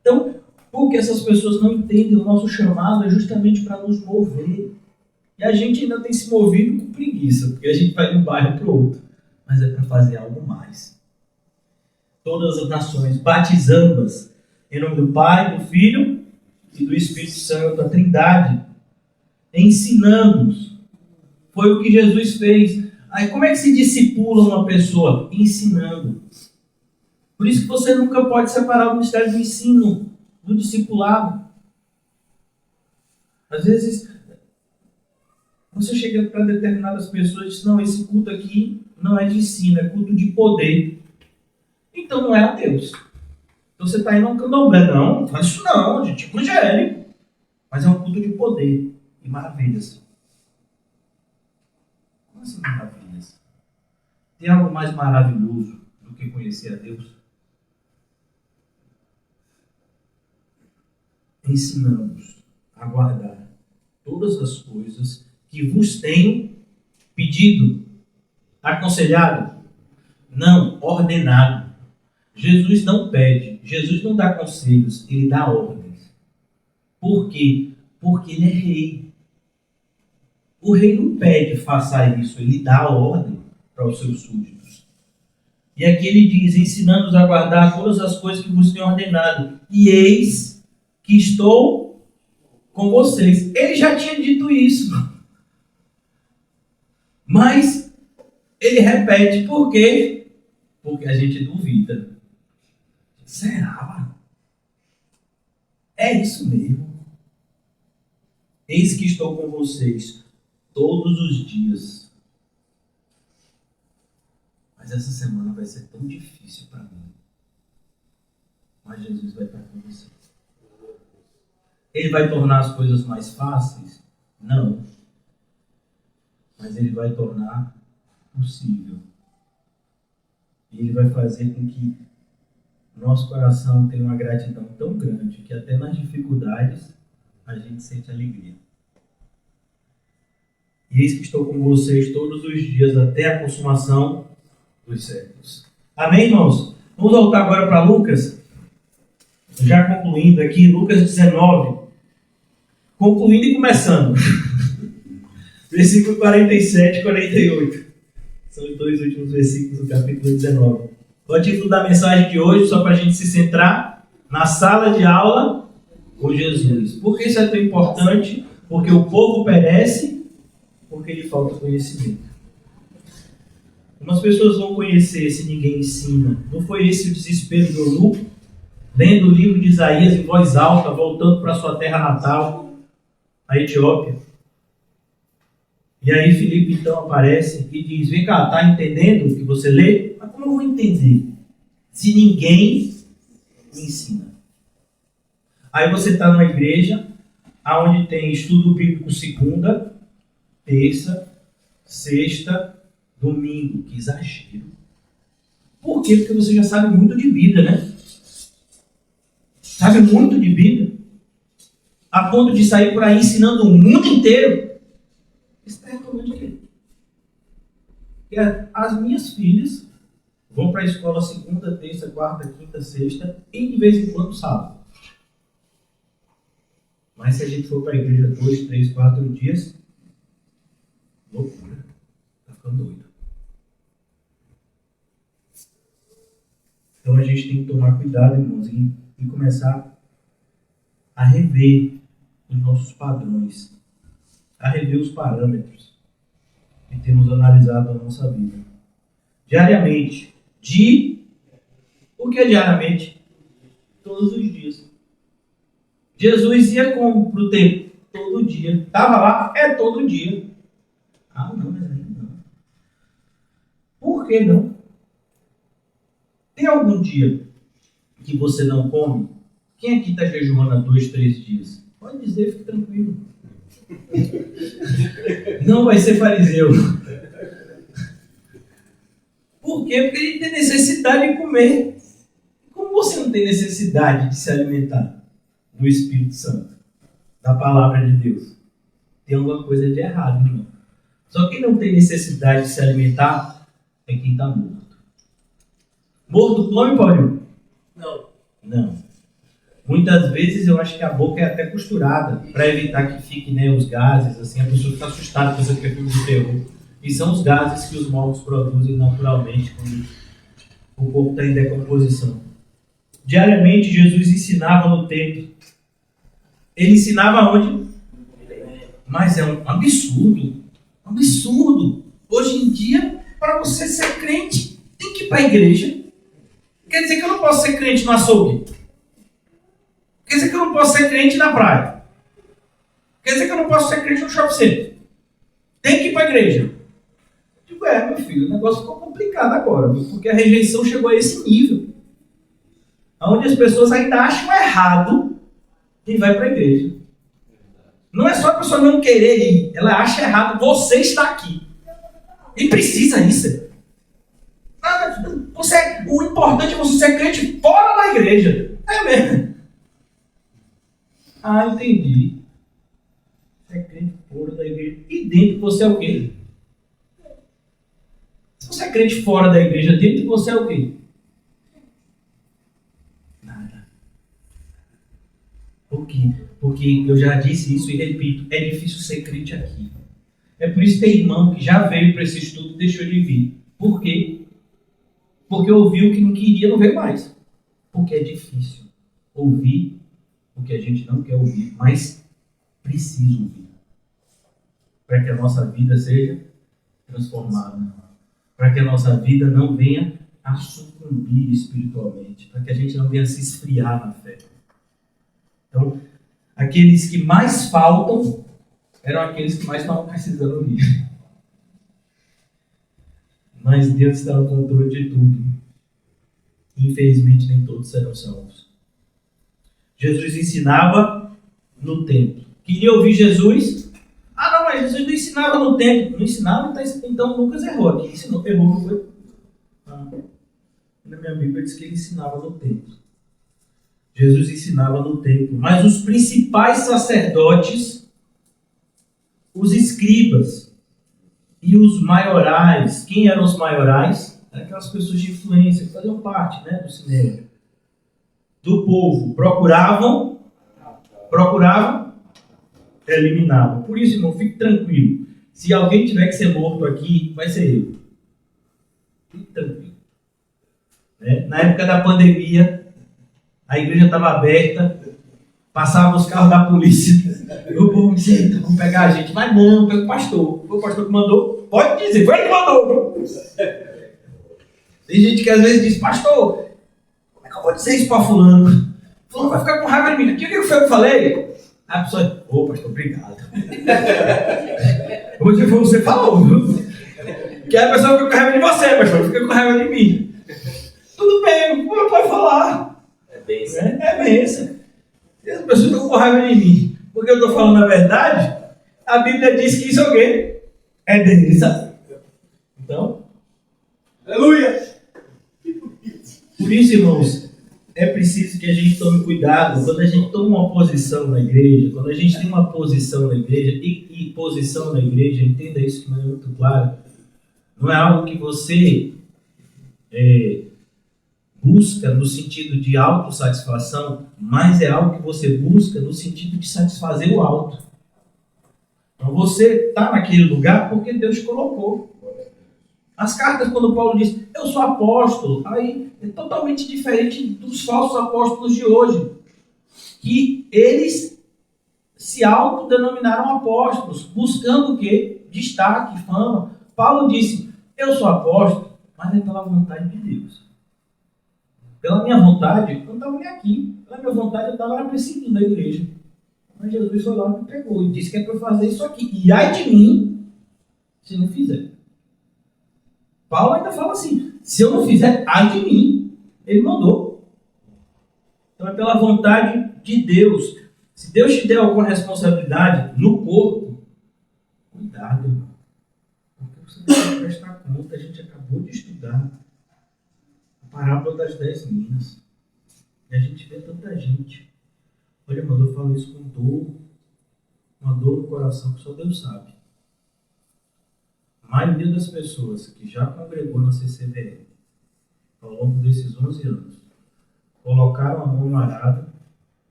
Então, porque essas pessoas não entendem o nosso chamado é justamente para nos mover. E a gente ainda tem se movido com preguiça, porque a gente vai de um bairro para o outro. Mas é para fazer algo mais. Todas as nações, batizando-as em nome do Pai, do Filho e do Espírito Santo, a Trindade, ensinando-os. Foi o que Jesus fez. Aí como é que se discipula uma pessoa? Ensinando. Por isso que você nunca pode separar o ministério do ensino, do discipulado. Às vezes, você chega para determinadas pessoas e diz, não, esse culto aqui não é de ensino, é culto de poder. Então não é a Deus. Então você está indo a um candomblé. Não faz isso não, gente, tipo evangélico. Mas é um culto de poder e maravilhas. Como assim maravilhas? Tem algo mais maravilhoso do que conhecer a Deus? Ensinamos a guardar todas as coisas que vos tenho pedido, aconselhado, não, ordenado. Jesus não pede, Jesus não dá conselhos, ele dá ordens. Por quê? Porque ele é rei. O rei não pede, faça isso, ele dá ordem para os seus súditos. E aqui ele diz, ensinando-os a guardar todas as coisas que vos tenho ordenado. E eis que estou com vocês. Ele já tinha dito isso. Mas ele repete, por quê? Porque a gente duvida. Será? É isso mesmo. Eis que estou com vocês todos os dias. Mas essa semana vai ser tão difícil para mim. Mas Jesus vai estar com você. Ele vai tornar as coisas mais fáceis? Não. Mas ele vai tornar possível. E ele vai fazer com que nosso coração tenha uma gratidão tão grande que até nas dificuldades a gente sente alegria. E eis que estou com vocês todos os dias até a consumação dos séculos. Amém, irmãos? Vamos voltar agora para Lucas. Já concluindo aqui, Lucas 19. Concluindo e começando. Versículo 47 e 48. São os dois últimos versículos do capítulo 19. O título da mensagem de hoje, só para a gente se centrar, na sala de aula com Jesus. Por que isso é tão importante? Porque o povo perece, porque lhe falta conhecimento. Como as pessoas vão conhecer se ninguém ensina? Não foi esse o desespero do eunuco? Lendo o livro de Isaías em voz alta, voltando para sua terra natal, a Etiópia. E aí Filipe então aparece e diz, vem cá, está entendendo o que você lê? Mas como eu vou entender se ninguém me ensina? Aí você está numa igreja onde tem estudo bíblico segunda, terça, sexta, domingo. Que exagero. Por quê? Porque você já sabe muito de Bíblia, né? Sabe muito de Bíblia. A ponto de sair por aí ensinando o mundo inteiro. Você está reclamando de quê? Porque as minhas filhas vão para a escola segunda, terça, quarta, quinta, sexta e de vez em quando sábado. Mas se a gente for para a igreja 2, 3, 4 dias, loucura. Tá ficando doido. Então a gente tem que tomar cuidado, irmãos, e começar a rever os nossos padrões, a rever os parâmetros que temos analisado na nossa vida. Diariamente. O que é diariamente? Todos os dias. Jesus ia como para o templo? Todo dia. Estava lá? É todo dia. Ah, não, mas aí não. Por que não? Tem algum dia que você não come? Quem aqui está jejuando há 2, 3 dias? Pode dizer, fique tranquilo. Não vai ser fariseu. Por quê? Porque ele tem necessidade de comer. Como você não tem necessidade de se alimentar do Espírito Santo, da palavra de Deus? Tem alguma coisa de errado, irmão. Só quem não tem necessidade de se alimentar é quem está morto. Morto come, Paulinho? Não. Muitas vezes eu acho que a boca é até costurada para evitar que fique, né, os gases, assim, a pessoa fica assustada pensando que é filme de terror. E são os gases que os mortos produzem naturalmente quando o corpo está em decomposição. Diariamente Jesus ensinava no templo. Ele ensinava onde? Mas é um absurdo. Um absurdo. Hoje em dia, para você ser crente, tem que ir para a igreja. Quer dizer que eu não posso ser crente no açougue? Quer dizer que eu não posso ser crente na praia? Quer dizer que eu não posso ser crente no shopping center? Tem que ir para a igreja. Digo, meu filho, o negócio ficou complicado agora, porque a rejeição chegou a esse nível. Onde as pessoas ainda acham errado quem vai para a igreja. Não é só a pessoa não querer ir, ela acha errado você estar aqui. E precisa isso. O importante é você ser crente fora da igreja. É mesmo. Ah, entendi. Você é crente fora da igreja. E dentro você é o quê? Se você é crente fora da igreja, dentro de você é o quê? Nada. Por quê? Porque eu já disse isso e repito, é difícil ser crente aqui. É por isso que tem irmão que já veio para esse estudo e deixou de vir. Por quê? Porque ouviu o que não queria, não veio mais. Porque é difícil ouvir o que a gente não quer ouvir, mas precisa ouvir. Para que a nossa vida seja transformada. Para que a nossa vida não venha a sucumbir espiritualmente. Para que a gente não venha a se esfriar na fé. Então, aqueles que mais faltam eram aqueles que mais estavam precisando vir. Mas Deus está no controle de tudo. Infelizmente, nem todos serão salvos. Jesus ensinava no templo. Queria ouvir Jesus? Ah, não, mas Jesus não ensinava no templo. Não ensinava, então Lucas errou aqui. Errou, não foi? Na minha Bíblia diz que ele ensinava no templo. Jesus ensinava no templo. Mas os principais sacerdotes, os escribas e os maiorais. Quem eram os maiorais? Eram aquelas pessoas de influência que faziam parte, né, do sinédrio. Do povo. Procuravam eliminavam. Por isso, irmão, fique tranquilo. Se alguém tiver que ser morto aqui, vai ser eu. Fique tranquilo. Na época da pandemia, a igreja estava aberta, passavam os carros da polícia. Eu vou dizer, então, vamos pegar a gente. Mas não, pega o pastor. Foi o pastor que mandou? Pode dizer, foi ele que mandou. Tem gente que às vezes diz, pastor, como é que eu vou dizer isso para fulano? Fulano vai ficar com raiva de mim. O que foi que eu falei? A pessoa, pastor, obrigado. Eu vou dizer, foi você que falou, viu? Que a pessoa fica com raiva de você, pastor, fica com raiva de mim. Tudo bem, como pode falar? É bênção. É bênção. E as pessoas ficam com raiva de mim. Porque eu estou falando a verdade, a Bíblia diz que isso é o quê? É bênção. Então, aleluia! Por isso, irmãos, é preciso que a gente tome cuidado quando a gente toma uma posição na igreja, quando a gente tem uma posição na igreja, e posição na igreja, entenda isso de maneira muito clara, não é algo que você busca no sentido de autossatisfação, mas é algo que você busca no sentido de satisfazer o alto. Então você está naquele lugar porque Deus te colocou. As cartas, quando Paulo diz, eu sou apóstolo, aí é totalmente diferente dos falsos apóstolos de hoje, que eles se autodenominaram apóstolos, buscando o quê? Destaque, fama. Paulo disse, eu sou apóstolo, mas é pela vontade de Deus. Pela minha vontade, eu não estava nem aqui. Pela minha vontade, eu estava perseguindo a igreja. Mas Jesus foi lá e me pegou e disse que é para eu fazer isso aqui. E ai de mim, se não fizer. Paulo ainda fala assim, se eu não fizer, ai de mim. Ele mandou. Então é pela vontade de Deus. Se Deus te der alguma responsabilidade no corpo, cuidado, irmão. Porque você tem que prestar conta. A gente acabou de estudar a parábola das 10 minas. E a gente vê tanta gente. Olha, irmão, eu falo isso com dor. Uma dor no coração que só Deus sabe. A maioria das pessoas que já congregou na CCVR ao longo desses 11 anos colocaram a mão no arado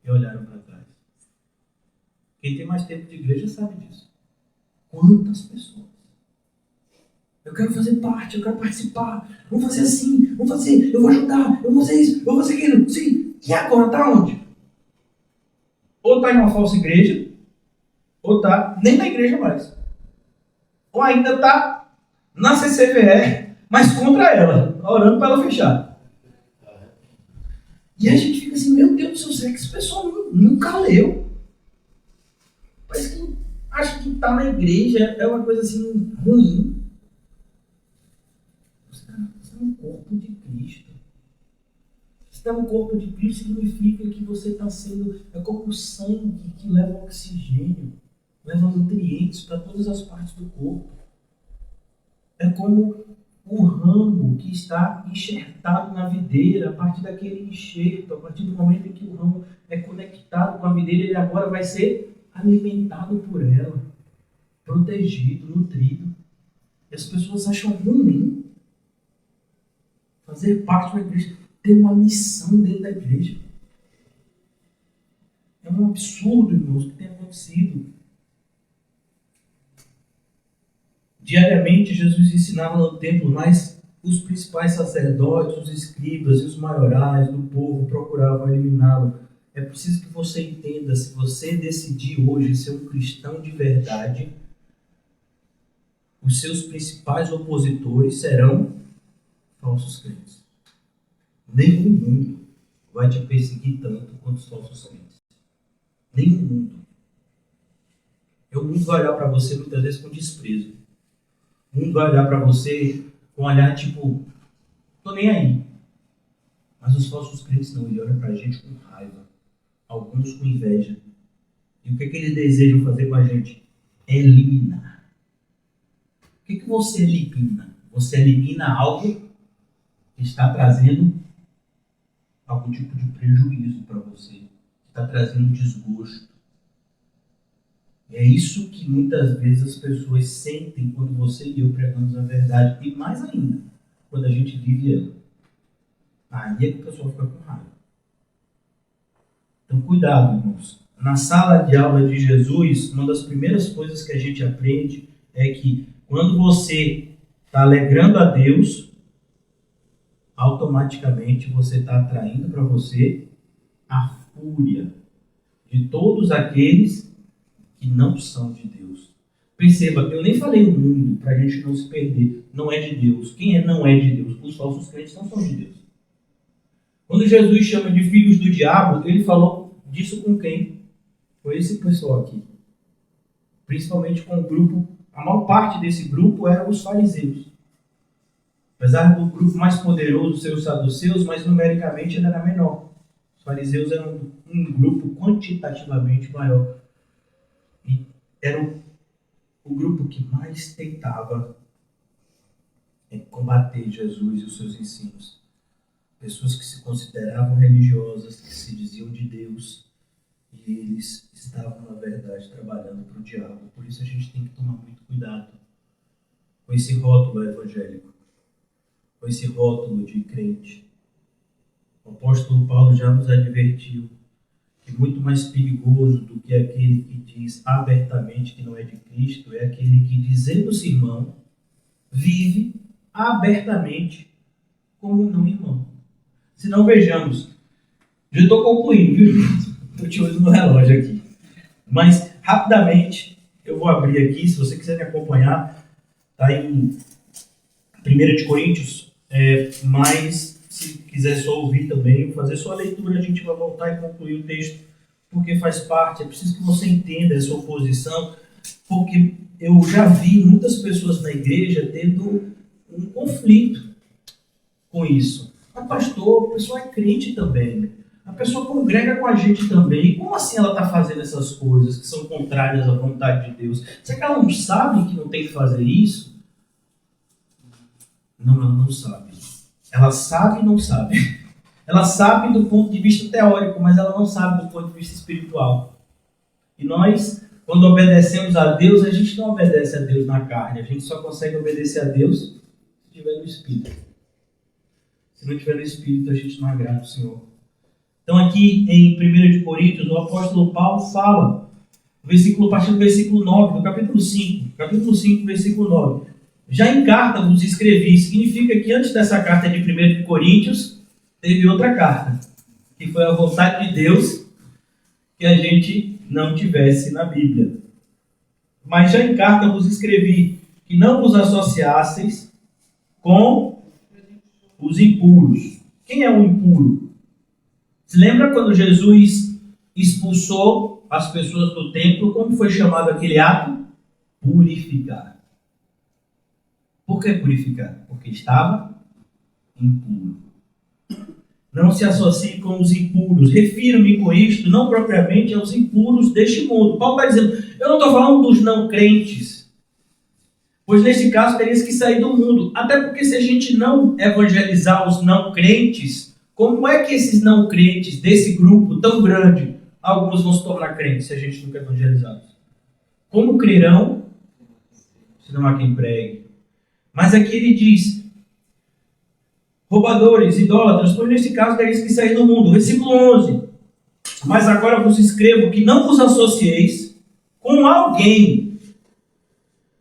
e olharam para trás. Quem tem mais tempo de igreja sabe disso. Quantas pessoas? Eu quero fazer parte, eu quero participar. Vamos fazer assim, vamos fazer, eu vou ajudar, eu vou fazer isso, eu vou fazer aquilo. Sim. E agora está onde? Ou está em uma falsa igreja, ou está nem na igreja mais. Ou ainda está na CCVR, mas contra ela, orando para ela fechar. E a gente fica assim, meu Deus do céu, será que esse pessoal nunca leu? Parece que acha que estar na igreja é uma coisa assim ruim. Você está no corpo de Cristo. Você está no corpo de Cristo significa que você está sendo, é como o sangue que leva oxigênio, leva nutrientes para todas as partes do corpo. É como o ramo que está enxertado na videira, a partir daquele enxerto, a partir do momento em que o ramo é conectado com a videira, ele agora vai ser alimentado por ela, protegido, nutrido. E as pessoas acham ruim fazer parte de uma igreja, ter uma missão dentro da igreja. É um absurdo, irmãos, o que tem acontecido. Diariamente, Jesus ensinava no templo, mas os principais sacerdotes, os escribas e os maiorais do povo procuravam eliminá-lo. É preciso que você entenda, se você decidir hoje ser um cristão de verdade, os seus principais opositores serão falsos crentes. Nenhum mundo vai te perseguir tanto quanto os falsos crentes. Nenhum mundo. O mundo vai olhar para você muitas vezes com desprezo. O mundo vai olhar para você com um olhar tipo, tô nem aí. Mas os falsos crentes não, eles olham para a gente com raiva. Alguns com inveja. E o que eles desejam fazer com a gente? Eliminar. O que você elimina? Você elimina algo que está trazendo algum tipo de prejuízo para você. Que está trazendo desgosto. É isso que muitas vezes as pessoas sentem quando você e eu pregamos a verdade. E mais ainda, quando a gente vive ela. Aí é que o pessoal fica com raiva. Então cuidado, irmãos. Na sala de aula de Jesus, uma das primeiras coisas que a gente aprende é que quando você está alegrando a Deus, automaticamente você está atraindo para você a fúria de todos aqueles que não são de Deus. Perceba, eu nem falei o mundo para a gente não se perder. Não é de Deus. Quem não é de Deus? Os falsos crentes não são de Deus. Quando Jesus chama de filhos do diabo, ele falou disso com quem? Com esse pessoal aqui. Principalmente com o grupo, a maior parte desse grupo eram os fariseus. Apesar do grupo mais poderoso ser os saduceus, mas numericamente ele era menor. Os fariseus eram um grupo quantitativamente maior. E era o grupo que mais tentava combater Jesus e os seus ensinos. Pessoas que se consideravam religiosas, que se diziam de Deus, e eles estavam, na verdade, trabalhando para o diabo. Por isso a gente tem que tomar muito cuidado com esse rótulo evangélico, com esse rótulo de crente. O apóstolo Paulo já nos advertiu que muito mais perigoso do que aquele que diz abertamente que não é de Cristo é aquele que, dizendo-se irmão, vive abertamente como um não irmão. Se não, vejamos. Já estou concluindo, viu? Estou te olhando no relógio aqui. Mas, rapidamente, eu vou abrir aqui, se você quiser me acompanhar, está em 1 Coríntios, mas se quiser só ouvir também, fazer só a leitura, a gente vai voltar e concluir o texto, porque faz parte, é preciso que você entenda essa oposição, porque eu já vi muitas pessoas na igreja tendo um conflito com isso. Mas pastor, a pessoa é crente também, a pessoa congrega com a gente também, como assim ela está fazendo essas coisas que são contrárias à vontade de Deus? Será que ela não sabe que não tem que fazer isso? Não, ela não sabe. Ela sabe e não sabe. Ela sabe do ponto de vista teórico, mas ela não sabe do ponto de vista espiritual. E nós, quando obedecemos a Deus, a gente não obedece a Deus na carne. A gente só consegue obedecer a Deus se estiver no Espírito. Se não estiver no Espírito, a gente não agrada o Senhor. Então aqui em 1 Coríntios, o apóstolo Paulo fala, a partir do versículo 9, do capítulo 5, versículo 9. Já em carta vos escrevi, significa que antes dessa carta de 1 Coríntios, teve outra carta, que foi a vontade de Deus que a gente não tivesse na Bíblia. Mas já em carta vos escrevi que não vos associasseis com os impuros. Quem é o impuro? Se lembra quando Jesus expulsou as pessoas do templo, como foi chamado aquele ato? Purificar. Por que purificar? Porque estava impuro. Não se associe com os impuros. Refiro-me com isto, não propriamente aos impuros deste mundo. Paulo está dizendo, eu não estou falando dos não crentes, pois nesse caso terias que sair do mundo. Até porque se a gente não evangelizar os não crentes, como é que esses não crentes desse grupo tão grande, alguns vão se tornar crentes se a gente nunca evangelizá-los? Como crerão se não há quem pregue? Mas aqui ele diz, roubadores, idólatras, pois nesse caso tereis que sair do mundo. Versículo 11. Mas agora vos escrevo que não vos associeis com alguém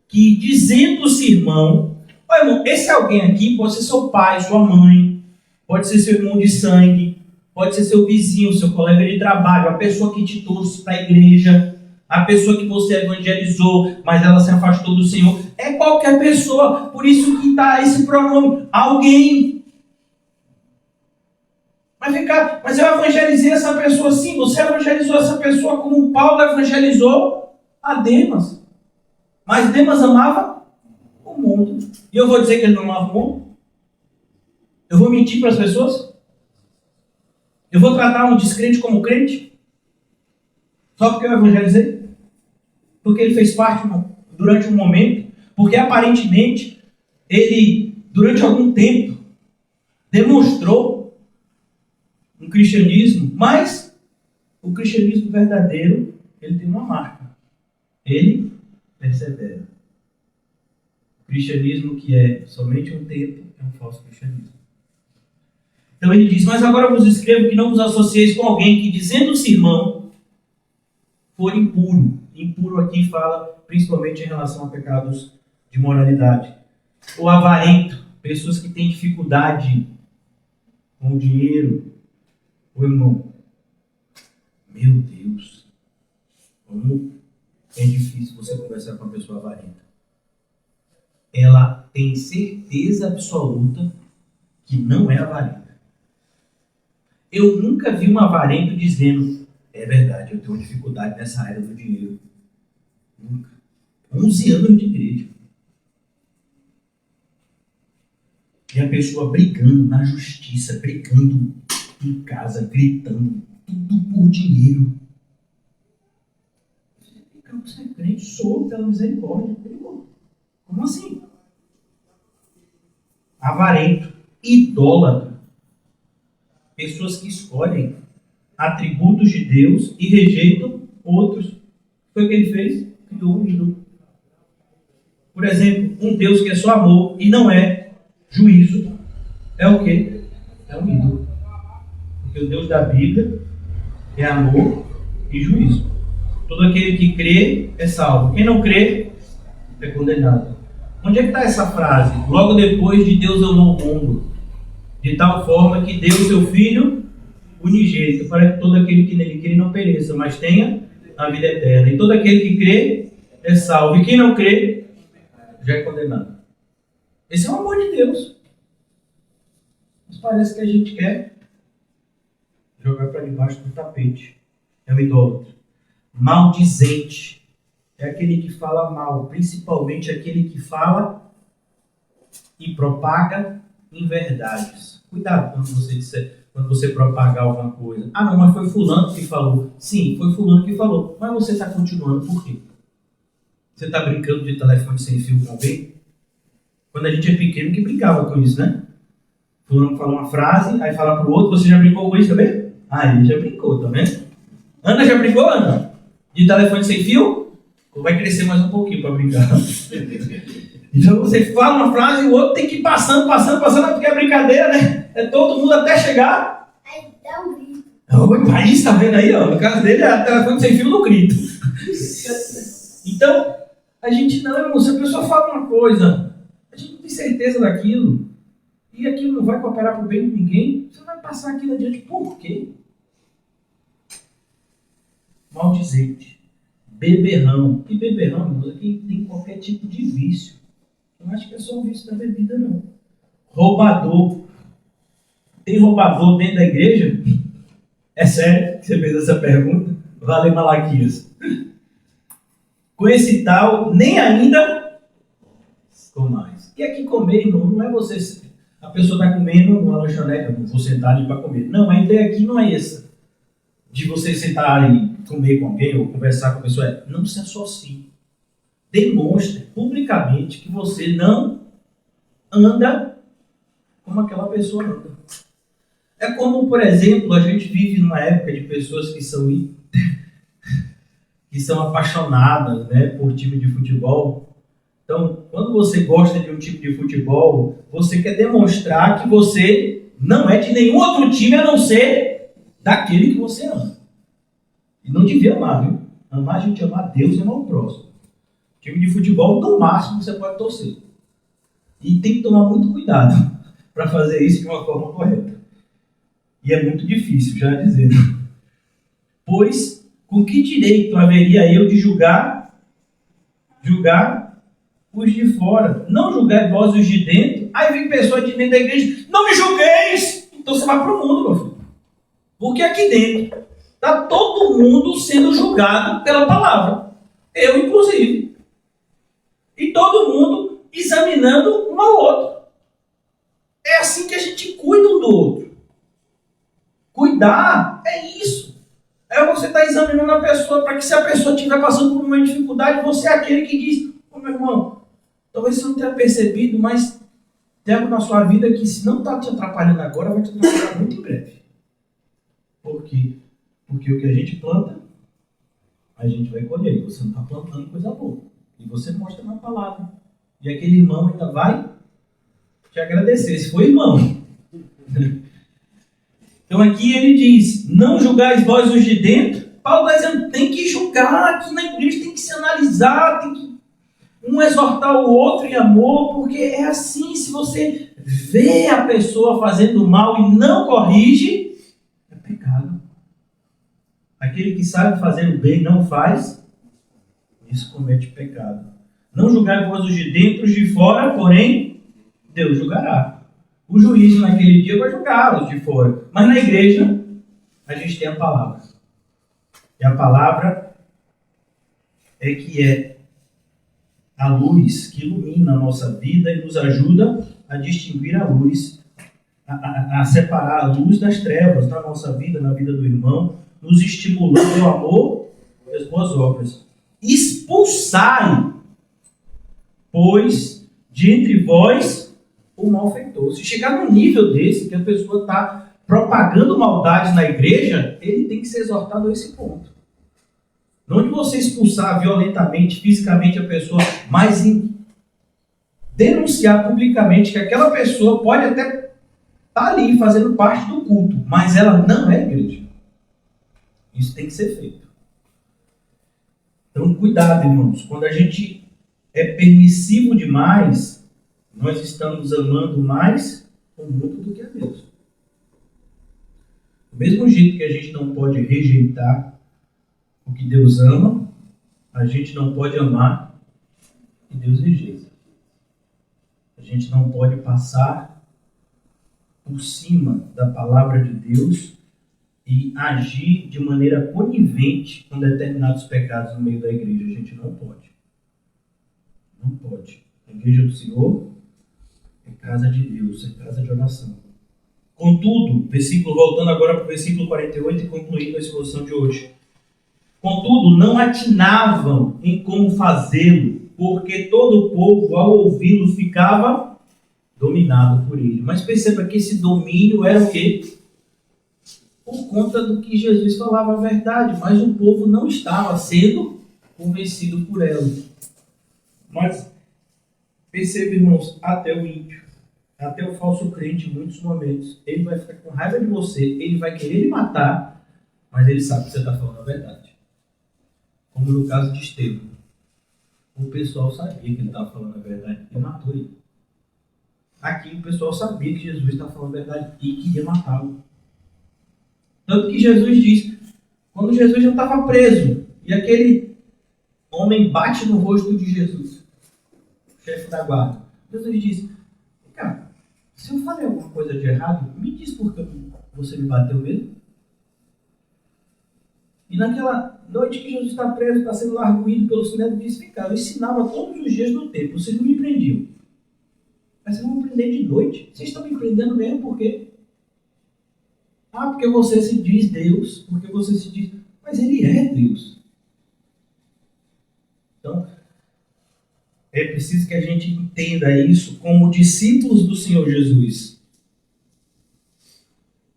que, dizendo-se irmão, olha, irmão, esse alguém aqui pode ser seu pai, sua mãe, pode ser seu irmão de sangue, pode ser seu vizinho, seu colega de trabalho, a pessoa que te trouxe para a igreja, a pessoa que você evangelizou, mas ela se afastou do Senhor. É qualquer pessoa, por isso que está esse pronome, alguém. Mas eu evangelizei essa pessoa sim, você evangelizou essa pessoa como Paulo evangelizou a Demas. Mas Demas amava o mundo. E eu vou dizer que ele não amava o mundo? Eu vou mentir para as pessoas? Eu vou tratar um descrente como crente? Só porque eu evangelizei? Porque ele fez parte durante um momento? Porque aparentemente ele, durante algum tempo, demonstrou um cristianismo, mas o cristianismo verdadeiro, ele tem uma marca. Ele persevera. O cristianismo que é somente um tempo é um falso cristianismo. Então ele diz, mas agora vos escrevo que não vos associeis com alguém que, dizendo-se irmão, for impuro. Impuro aqui fala principalmente em relação a pecados de moralidade. O avarento, pessoas que têm dificuldade com o dinheiro. O irmão, meu Deus, como é difícil você conversar com uma pessoa avarenta. Ela tem certeza absoluta que não é avarenta. Eu nunca vi um avarento dizendo, é verdade, eu tenho dificuldade nessa área do dinheiro. Nunca. 11 anos de igreja. E a pessoa brigando na justiça, brigando em casa, gritando, tudo por dinheiro. Você é crente, sou pela misericórdia. Como assim? Avarento, idólatra. Pessoas que escolhem atributos de Deus e rejeitam outros. Foi o que ele fez? Criou um ídolo. Por exemplo, um Deus que é só amor e não é juízo. É o quê? É um ídolo. Porque o Deus da Bíblia é amor e juízo. Todo aquele que crê é salvo. Quem não crê é condenado. Onde é que está essa frase? Logo depois de Deus amou o mundo, de tal forma que deu o seu Filho unigênito, para que todo aquele que nele crê não pereça, mas tenha a vida eterna. E todo aquele que crê é salvo. E quem não crê já é condenado. Esse é o amor de Deus. Mas parece que a gente quer jogar para debaixo do tapete. É o idólatra. Maldizente é aquele que fala mal, principalmente aquele que fala e propaga inverdades. Cuidado quando você propagar alguma coisa. Ah, não, mas foi fulano que falou. Sim, foi fulano que falou. Mas você está continuando por quê? Você está brincando de telefone sem fio com alguém? Quando a gente é pequeno, que brincava com isso, né? Fulano fala uma frase, aí fala pro outro, você já brincou com isso também? Ah, ele já brincou, tá vendo? Ana já brincou, Ana? De telefone sem fio? Vai crescer mais um pouquinho para brincar. Então você fala uma frase e o outro tem que ir passando, porque é brincadeira, né? É todo mundo até chegar. Aí dá um grito. O país tá vendo aí, ó. No caso dele é telefone sem fio no grito. Então, a gente não, irmão, se a pessoa fala uma coisa, a gente não tem certeza daquilo, e aquilo não vai cooperar para o bem de ninguém, você vai passar aquilo adiante. Por quê? Maldizente, beberrão. E beberrão, irmãos, aqui tem qualquer tipo de vício. Não acho que é só o vício da bebida, não. Roubador. Tem roubador dentro da igreja? É sério que você fez essa pergunta? Vale Malaquias. Com esse tal, nem ainda com mais. E aqui comer, irmão, não é você... A pessoa está comendo uma lanchonete, eu vou sentar ali para comer. Não, a ideia aqui não é essa. De você sentar e comer com alguém ou conversar com a pessoa. Não se associe. Demonstre publicamente que você não anda como aquela pessoa anda. É como, por exemplo, a gente vive numa época de pessoas que são apaixonadas, né, por time de futebol. Então, quando você gosta de um time de futebol, você quer demonstrar que você não é de nenhum outro time a não ser daquele que você ama. E não devia amar, viu? Amar, a gente amar Deus e amar o próximo. Time de futebol, no máximo, você pode torcer. E tem que tomar muito cuidado para fazer isso de uma forma correta. E é muito difícil, já dizendo. Pois, com que direito haveria eu de julgar os de fora? Não julgai vós os de dentro. Aí vem pessoa de dentro da igreja, não me julgueis! Então você vai para o mundo, meu filho. Porque aqui dentro está todo mundo sendo julgado pela palavra. Eu, inclusive. E todo mundo examinando um ao outro. É assim que a gente cuida um do outro. Cuidar é isso. É você estar examinando a pessoa para que, se a pessoa estiver passando por uma dificuldade, você é aquele que diz: ô meu irmão, talvez você não tenha percebido, mas tem algo na sua vida que, se não está te atrapalhando agora, vai te atrapalhar muito em breve. Por quê? Porque o que a gente planta, a gente vai colher. Você não está plantando coisa boa. E você mostra na palavra. E aquele irmão ainda vai te agradecer. Se for irmão. Então aqui ele diz: não julgais vós os de dentro. Paulo está dizendo, tem que julgar aqui na igreja, tem que se analisar, tem que um exortar o outro em amor, porque é assim, se você vê a pessoa fazendo mal e não corrige, é pecado. Aquele que sabe fazer o bem e não faz, isso comete pecado. Não julgai vós os de dentro, os de fora, porém, Deus julgará. O juiz naquele dia vai julgar os de fora. Mas na igreja, a gente tem a palavra. E a palavra é que é a luz que ilumina a nossa vida e nos ajuda a distinguir a luz, a separar a luz das trevas na nossa vida, na vida do irmão, nos estimulando ao amor e às boas obras. Expulsai, pois, de entre vós o malfeitor. Se chegar num nível desse, que a pessoa está propagando maldades na igreja, ele tem que ser exortado a esse ponto. Não de você expulsar violentamente, fisicamente a pessoa, mas em denunciar publicamente que aquela pessoa pode até está ali fazendo parte do culto, mas ela não é igreja. Isso tem que ser feito. Então, cuidado, irmãos. Quando a gente é permissivo demais, nós estamos amando mais o mundo do que a Deus. Do mesmo jeito que a gente não pode rejeitar o que Deus ama, a gente não pode amar o que Deus rejeita. A gente não pode passar por cima da palavra de Deus e agir de maneira conivente com determinados pecados no meio da igreja. A gente não pode. Não pode. A igreja do Senhor é casa de Deus, é casa de oração. Contudo, voltando agora para o versículo 48 e concluindo a exposição de hoje. Contudo, não atinavam em como fazê-lo, porque todo o povo, ao ouvi-lo, ficava dominado por ele. Mas perceba que esse domínio era o quê? Por conta do que Jesus falava a verdade, mas o povo não estava sendo convencido por ela. Mas perceba, irmãos, até o ímpio, até o falso crente, em muitos momentos, ele vai ficar com raiva de você, ele vai querer lhe matar, mas ele sabe que você está falando a verdade. Como no caso de Estevão. O pessoal sabia que ele estava falando a verdade e matou ele. Aqui o pessoal sabia que Jesus estava falando a verdade e queria matá-lo. Tanto que Jesus diz, quando Jesus já estava preso, e aquele homem bate no rosto de Jesus, o chefe da guarda, Jesus diz, cara, se eu falei alguma coisa de errado, me diz por que você me bateu mesmo. E naquela noite que Jesus está preso, está sendo arguído pelo Sinédrio, disse, vem cá, eu ensinava todos os dias no templo, vocês não me prendiam. Mas vocês vão me prender de noite? Vocês estão me prendendo mesmo por quê? Ah, porque você se diz Deus, porque você se diz... Mas ele é Deus. Então, é preciso que a gente entenda isso como discípulos do Senhor Jesus.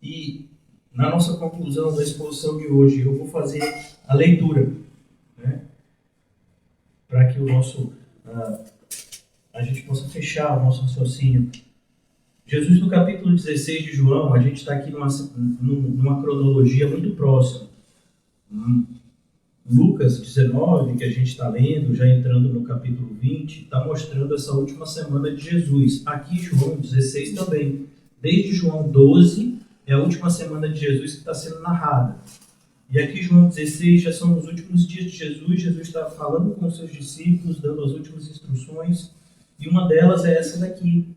E na nossa conclusão da exposição de hoje, eu vou fazer a leitura, né? Para que a gente possa fechar o nosso raciocínio. Jesus, no capítulo 16 de João, a gente está aqui numa cronologia muito próxima. Lucas 19, que a gente está lendo, já entrando no capítulo 20, está mostrando essa última semana de Jesus. Aqui João 16 também. Desde João 12, é a última semana de Jesus que está sendo narrada. E aqui João 16 já são os últimos dias de Jesus. Jesus está falando com os seus discípulos, dando as últimas instruções. E uma delas é essa daqui.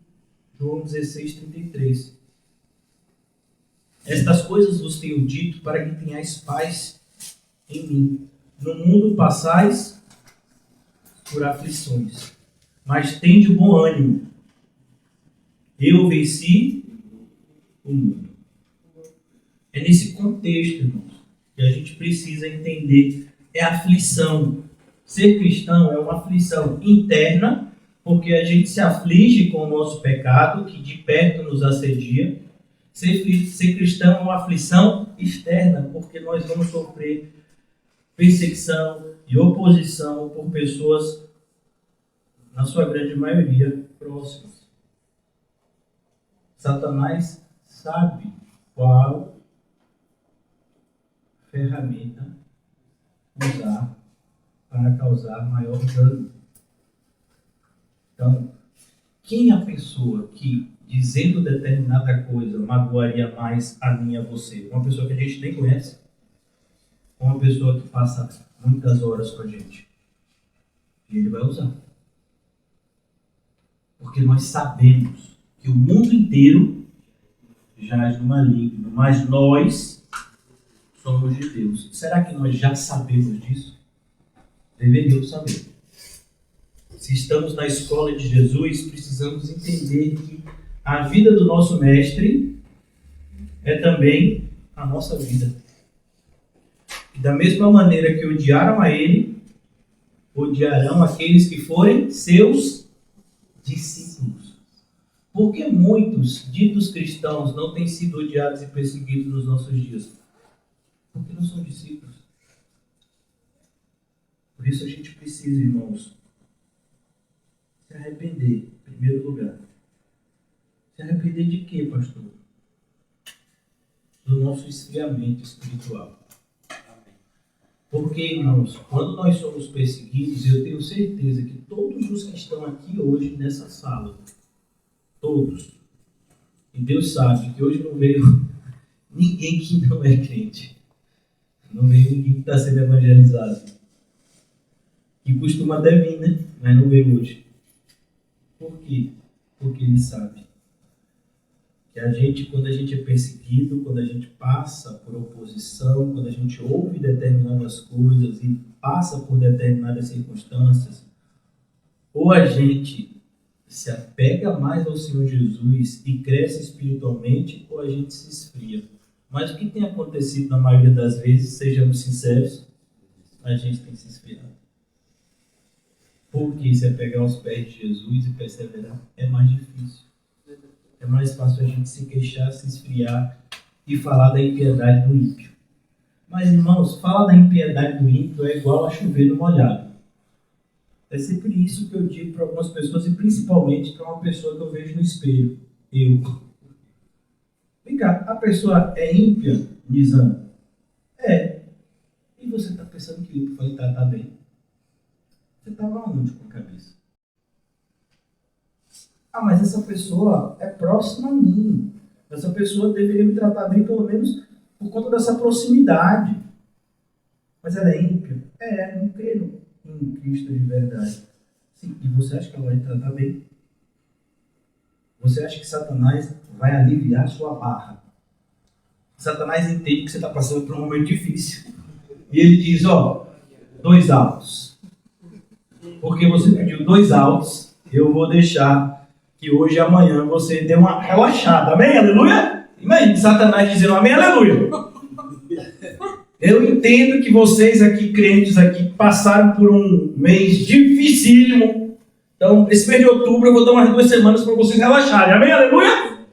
João 16, 33. Estas coisas vos tenho dito para que tenhais paz em mim. No mundo passais por aflições, mas tende bom ânimo. Eu venci o mundo. É nesse contexto, irmãos, que a gente precisa entender. É aflição. Ser cristão é uma aflição interna, porque a gente se aflige com o nosso pecado, que de perto nos assedia. Ser cristão é uma aflição externa, porque nós vamos sofrer perseguição e oposição por pessoas, na sua grande maioria, próximas. Satanás sabe qual ferramenta usar para causar maior dano. Então, quem é a pessoa que, dizendo determinada coisa, magoaria mais a mim e a você? Uma pessoa que a gente nem conhece? Uma pessoa que passa muitas horas com a gente? E ele vai usar. Porque nós sabemos que o mundo inteiro jaz no maligno, mas nós somos de Deus. Será que nós já sabemos disso? Deveríamos saber. Se estamos na escola de Jesus, precisamos entender que a vida do nosso mestre é também a nossa vida. E da mesma maneira que odiaram a ele, odiarão aqueles que forem seus discípulos. Por que muitos ditos cristãos não têm sido odiados e perseguidos nos nossos dias? Porque não são discípulos. Por isso a gente precisa, irmãos, se arrepender, em primeiro lugar. Se arrepender de quê, pastor? do nosso esfriamento espiritual. Porque, irmãos, quando nós somos perseguidos, eu tenho certeza que todos os que estão aqui hoje nessa sala, todos, e Deus sabe que hoje não veio ninguém que não é crente, não veio ninguém que está sendo evangelizado, que costuma até vir, né? Mas não veio hoje. Por quê? Porque Ele sabe que a gente, quando a gente é perseguido, quando a gente passa por oposição, quando a gente ouve determinadas coisas e passa por determinadas circunstâncias, ou a gente se apega mais ao Senhor Jesus e cresce espiritualmente, ou a gente se esfria. Mas o que tem acontecido na maioria das vezes, sejamos sinceros, a gente tem se esfriado. Porque se apegar aos pés de Jesus e perseverar é mais difícil. É mais fácil a gente se queixar, se esfriar e falar da impiedade do ímpio. Mas, irmãos, falar da impiedade do ímpio é igual a chover no molhado. É sempre isso que eu digo para algumas pessoas, e principalmente para uma pessoa que eu vejo no espelho. Eu. Vem cá, a pessoa é ímpia, Nizam? É. E você está pensando que o ímpio vai estar bem? Você estava onde com a cabeça? Ah, mas essa pessoa é próxima a mim. Essa pessoa deveria me tratar bem, pelo menos por conta dessa proximidade. Mas ela é ímpia? É, não creio em Cristo de verdade. Sim, e você acha que ela vai te tratar bem? Você acha que Satanás vai aliviar sua barra? Satanás entende que você está passando por um momento difícil. E ele diz, 2 autos. Porque você pediu 2 autos, eu vou deixar que hoje e amanhã você dê uma relaxada. Amém? Aleluia? Imagina Satanás dizendo amém, aleluia. Eu entendo que vocês aqui, crentes aqui, passaram por um mês dificílimo. Então, esse mês de outubro eu vou dar umas 2 semanas para vocês relaxarem. Amém? Aleluia?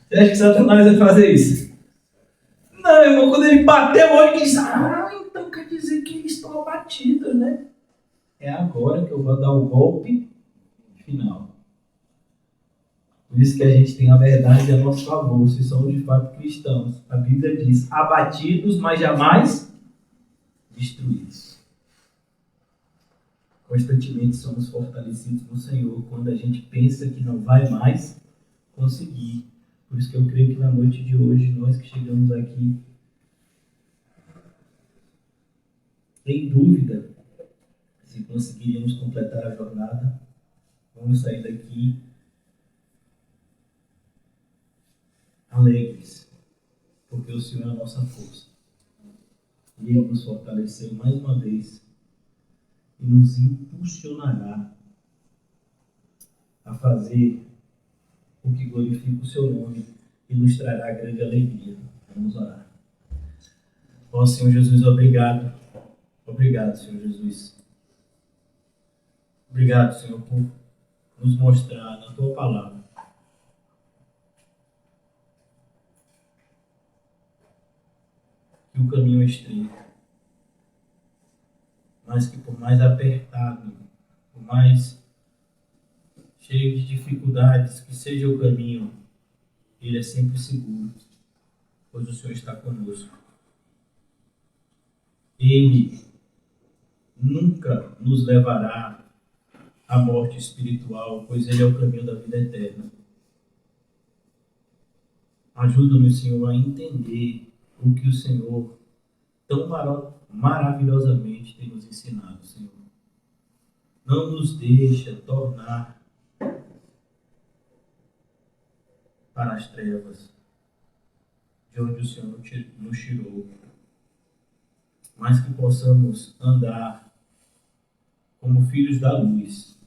Você acha que Satanás vai fazer isso? Não, irmão, quando ele bateu o olho, ele diz, então quer dizer que eles estão abatidos, né? É agora que eu vou dar o golpe final. Por isso que a gente tem a verdade a nosso favor, se somos de fato cristãos. A Bíblia diz, abatidos, mas jamais destruídos. Constantemente somos fortalecidos no Senhor quando a gente pensa que não vai mais conseguir. Por isso que eu creio que na noite de hoje, nós que chegamos aqui em dúvida se conseguiríamos completar a jornada, vamos sair daqui alegres, porque o Senhor é a nossa força. E Ele nos fortaleceu mais uma vez e nos impulsionará a fazer o que glorifica o seu nome e nos trará grande alegria. Vamos orar. Ó Senhor Jesus, obrigado. Obrigado, Senhor Jesus. Obrigado, Senhor, por nos mostrar na Tua palavra que o caminho é estreito, mas que por mais apertado, por mais cheio de dificuldades que seja o caminho, ele é sempre seguro, pois o Senhor está conosco. Ele nunca nos levará à morte espiritual, pois Ele é o caminho da vida eterna. Ajuda-nos, Senhor, a entender o que o Senhor tão maravilhosamente tem nos ensinado, Senhor. Não nos deixa tornar para as trevas, de onde o Senhor nos tirou, mas que possamos andar como filhos da luz,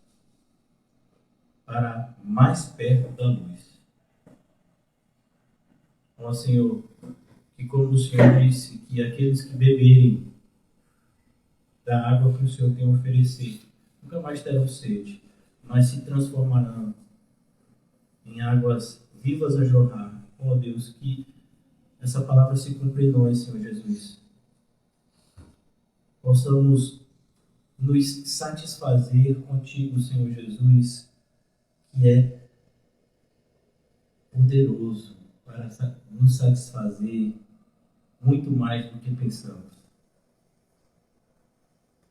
para mais perto da luz. Ó Senhor, que como o Senhor disse, que aqueles que beberem da água que o Senhor tem a oferecer, nunca mais terão sede, mas se transformarão em águas vivas a jorrar. Ó Deus, que essa palavra se cumpra em nós, Senhor Jesus. Possamos nos satisfazer contigo, Senhor Jesus, que é poderoso para nos satisfazer muito mais do que pensamos.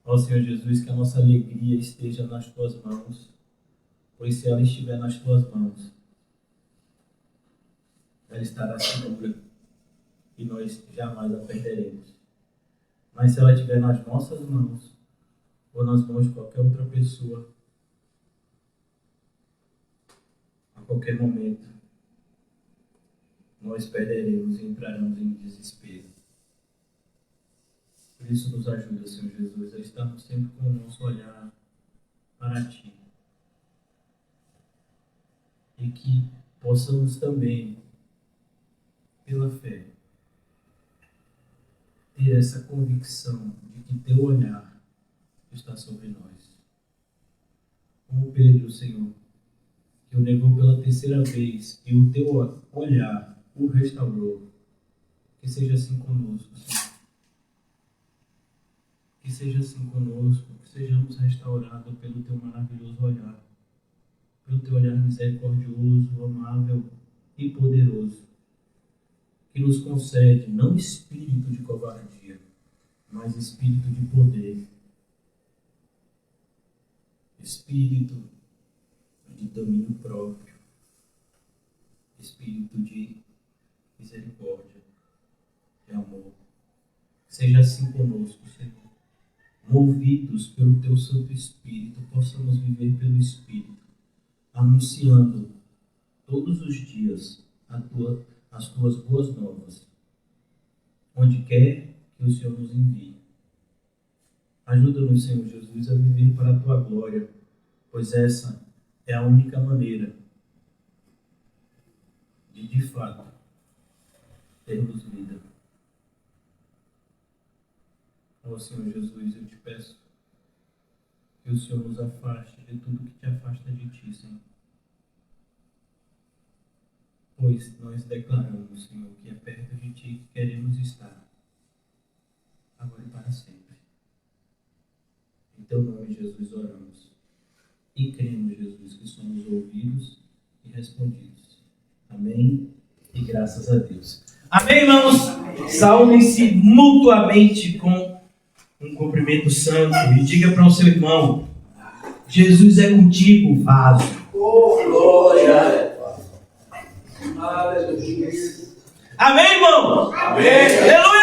Ó Senhor Jesus, que a nossa alegria esteja nas tuas mãos, pois se ela estiver nas tuas mãos, ela estará segura e nós jamais a perderemos. Mas se ela estiver nas nossas mãos, ou nas mãos de qualquer outra pessoa, a qualquer momento, nós perderemos e entraremos em desespero. Por isso nos ajuda, Senhor Jesus, a estarmos sempre com o nosso olhar para Ti. E que possamos também, pela fé, ter essa convicção de que Teu olhar está sobre nós. Como Pedro, Senhor, que o negou pela terceira vez e o Teu olhar o restaurou. Que seja assim conosco, Senhor. Que seja assim conosco, que sejamos restaurados pelo Teu maravilhoso olhar, pelo Teu olhar misericordioso, amável e poderoso, que nos concede não espírito de covardia, mas espírito de poder, espírito de domínio próprio, espírito de misericórdia, de amor. Seja assim conosco, Senhor. Movidos pelo Teu Santo Espírito, possamos viver pelo Espírito, anunciando todos os dias as Tuas boas novas, onde quer que o Senhor nos envie. Ajuda-nos, Senhor Jesus, a viver para a Tua glória, pois essa é a única maneira de fato, termos vida. Ó Senhor Jesus, eu te peço que o Senhor nos afaste de tudo que te afasta de Ti, Senhor. Pois nós declaramos, Senhor, que é perto de Ti que queremos estar, agora e para sempre. Em Teu nome, Jesus, oramos. E cremos, Jesus, que somos ouvidos e respondidos. Amém? E graças a Deus. Amém, irmãos? Saúdem-se mutuamente com um cumprimento santo e diga para o seu irmão: Jesus é contigo, vaso. Oh, glória! Aleluia! Amém, irmão? Amém! Aleluia!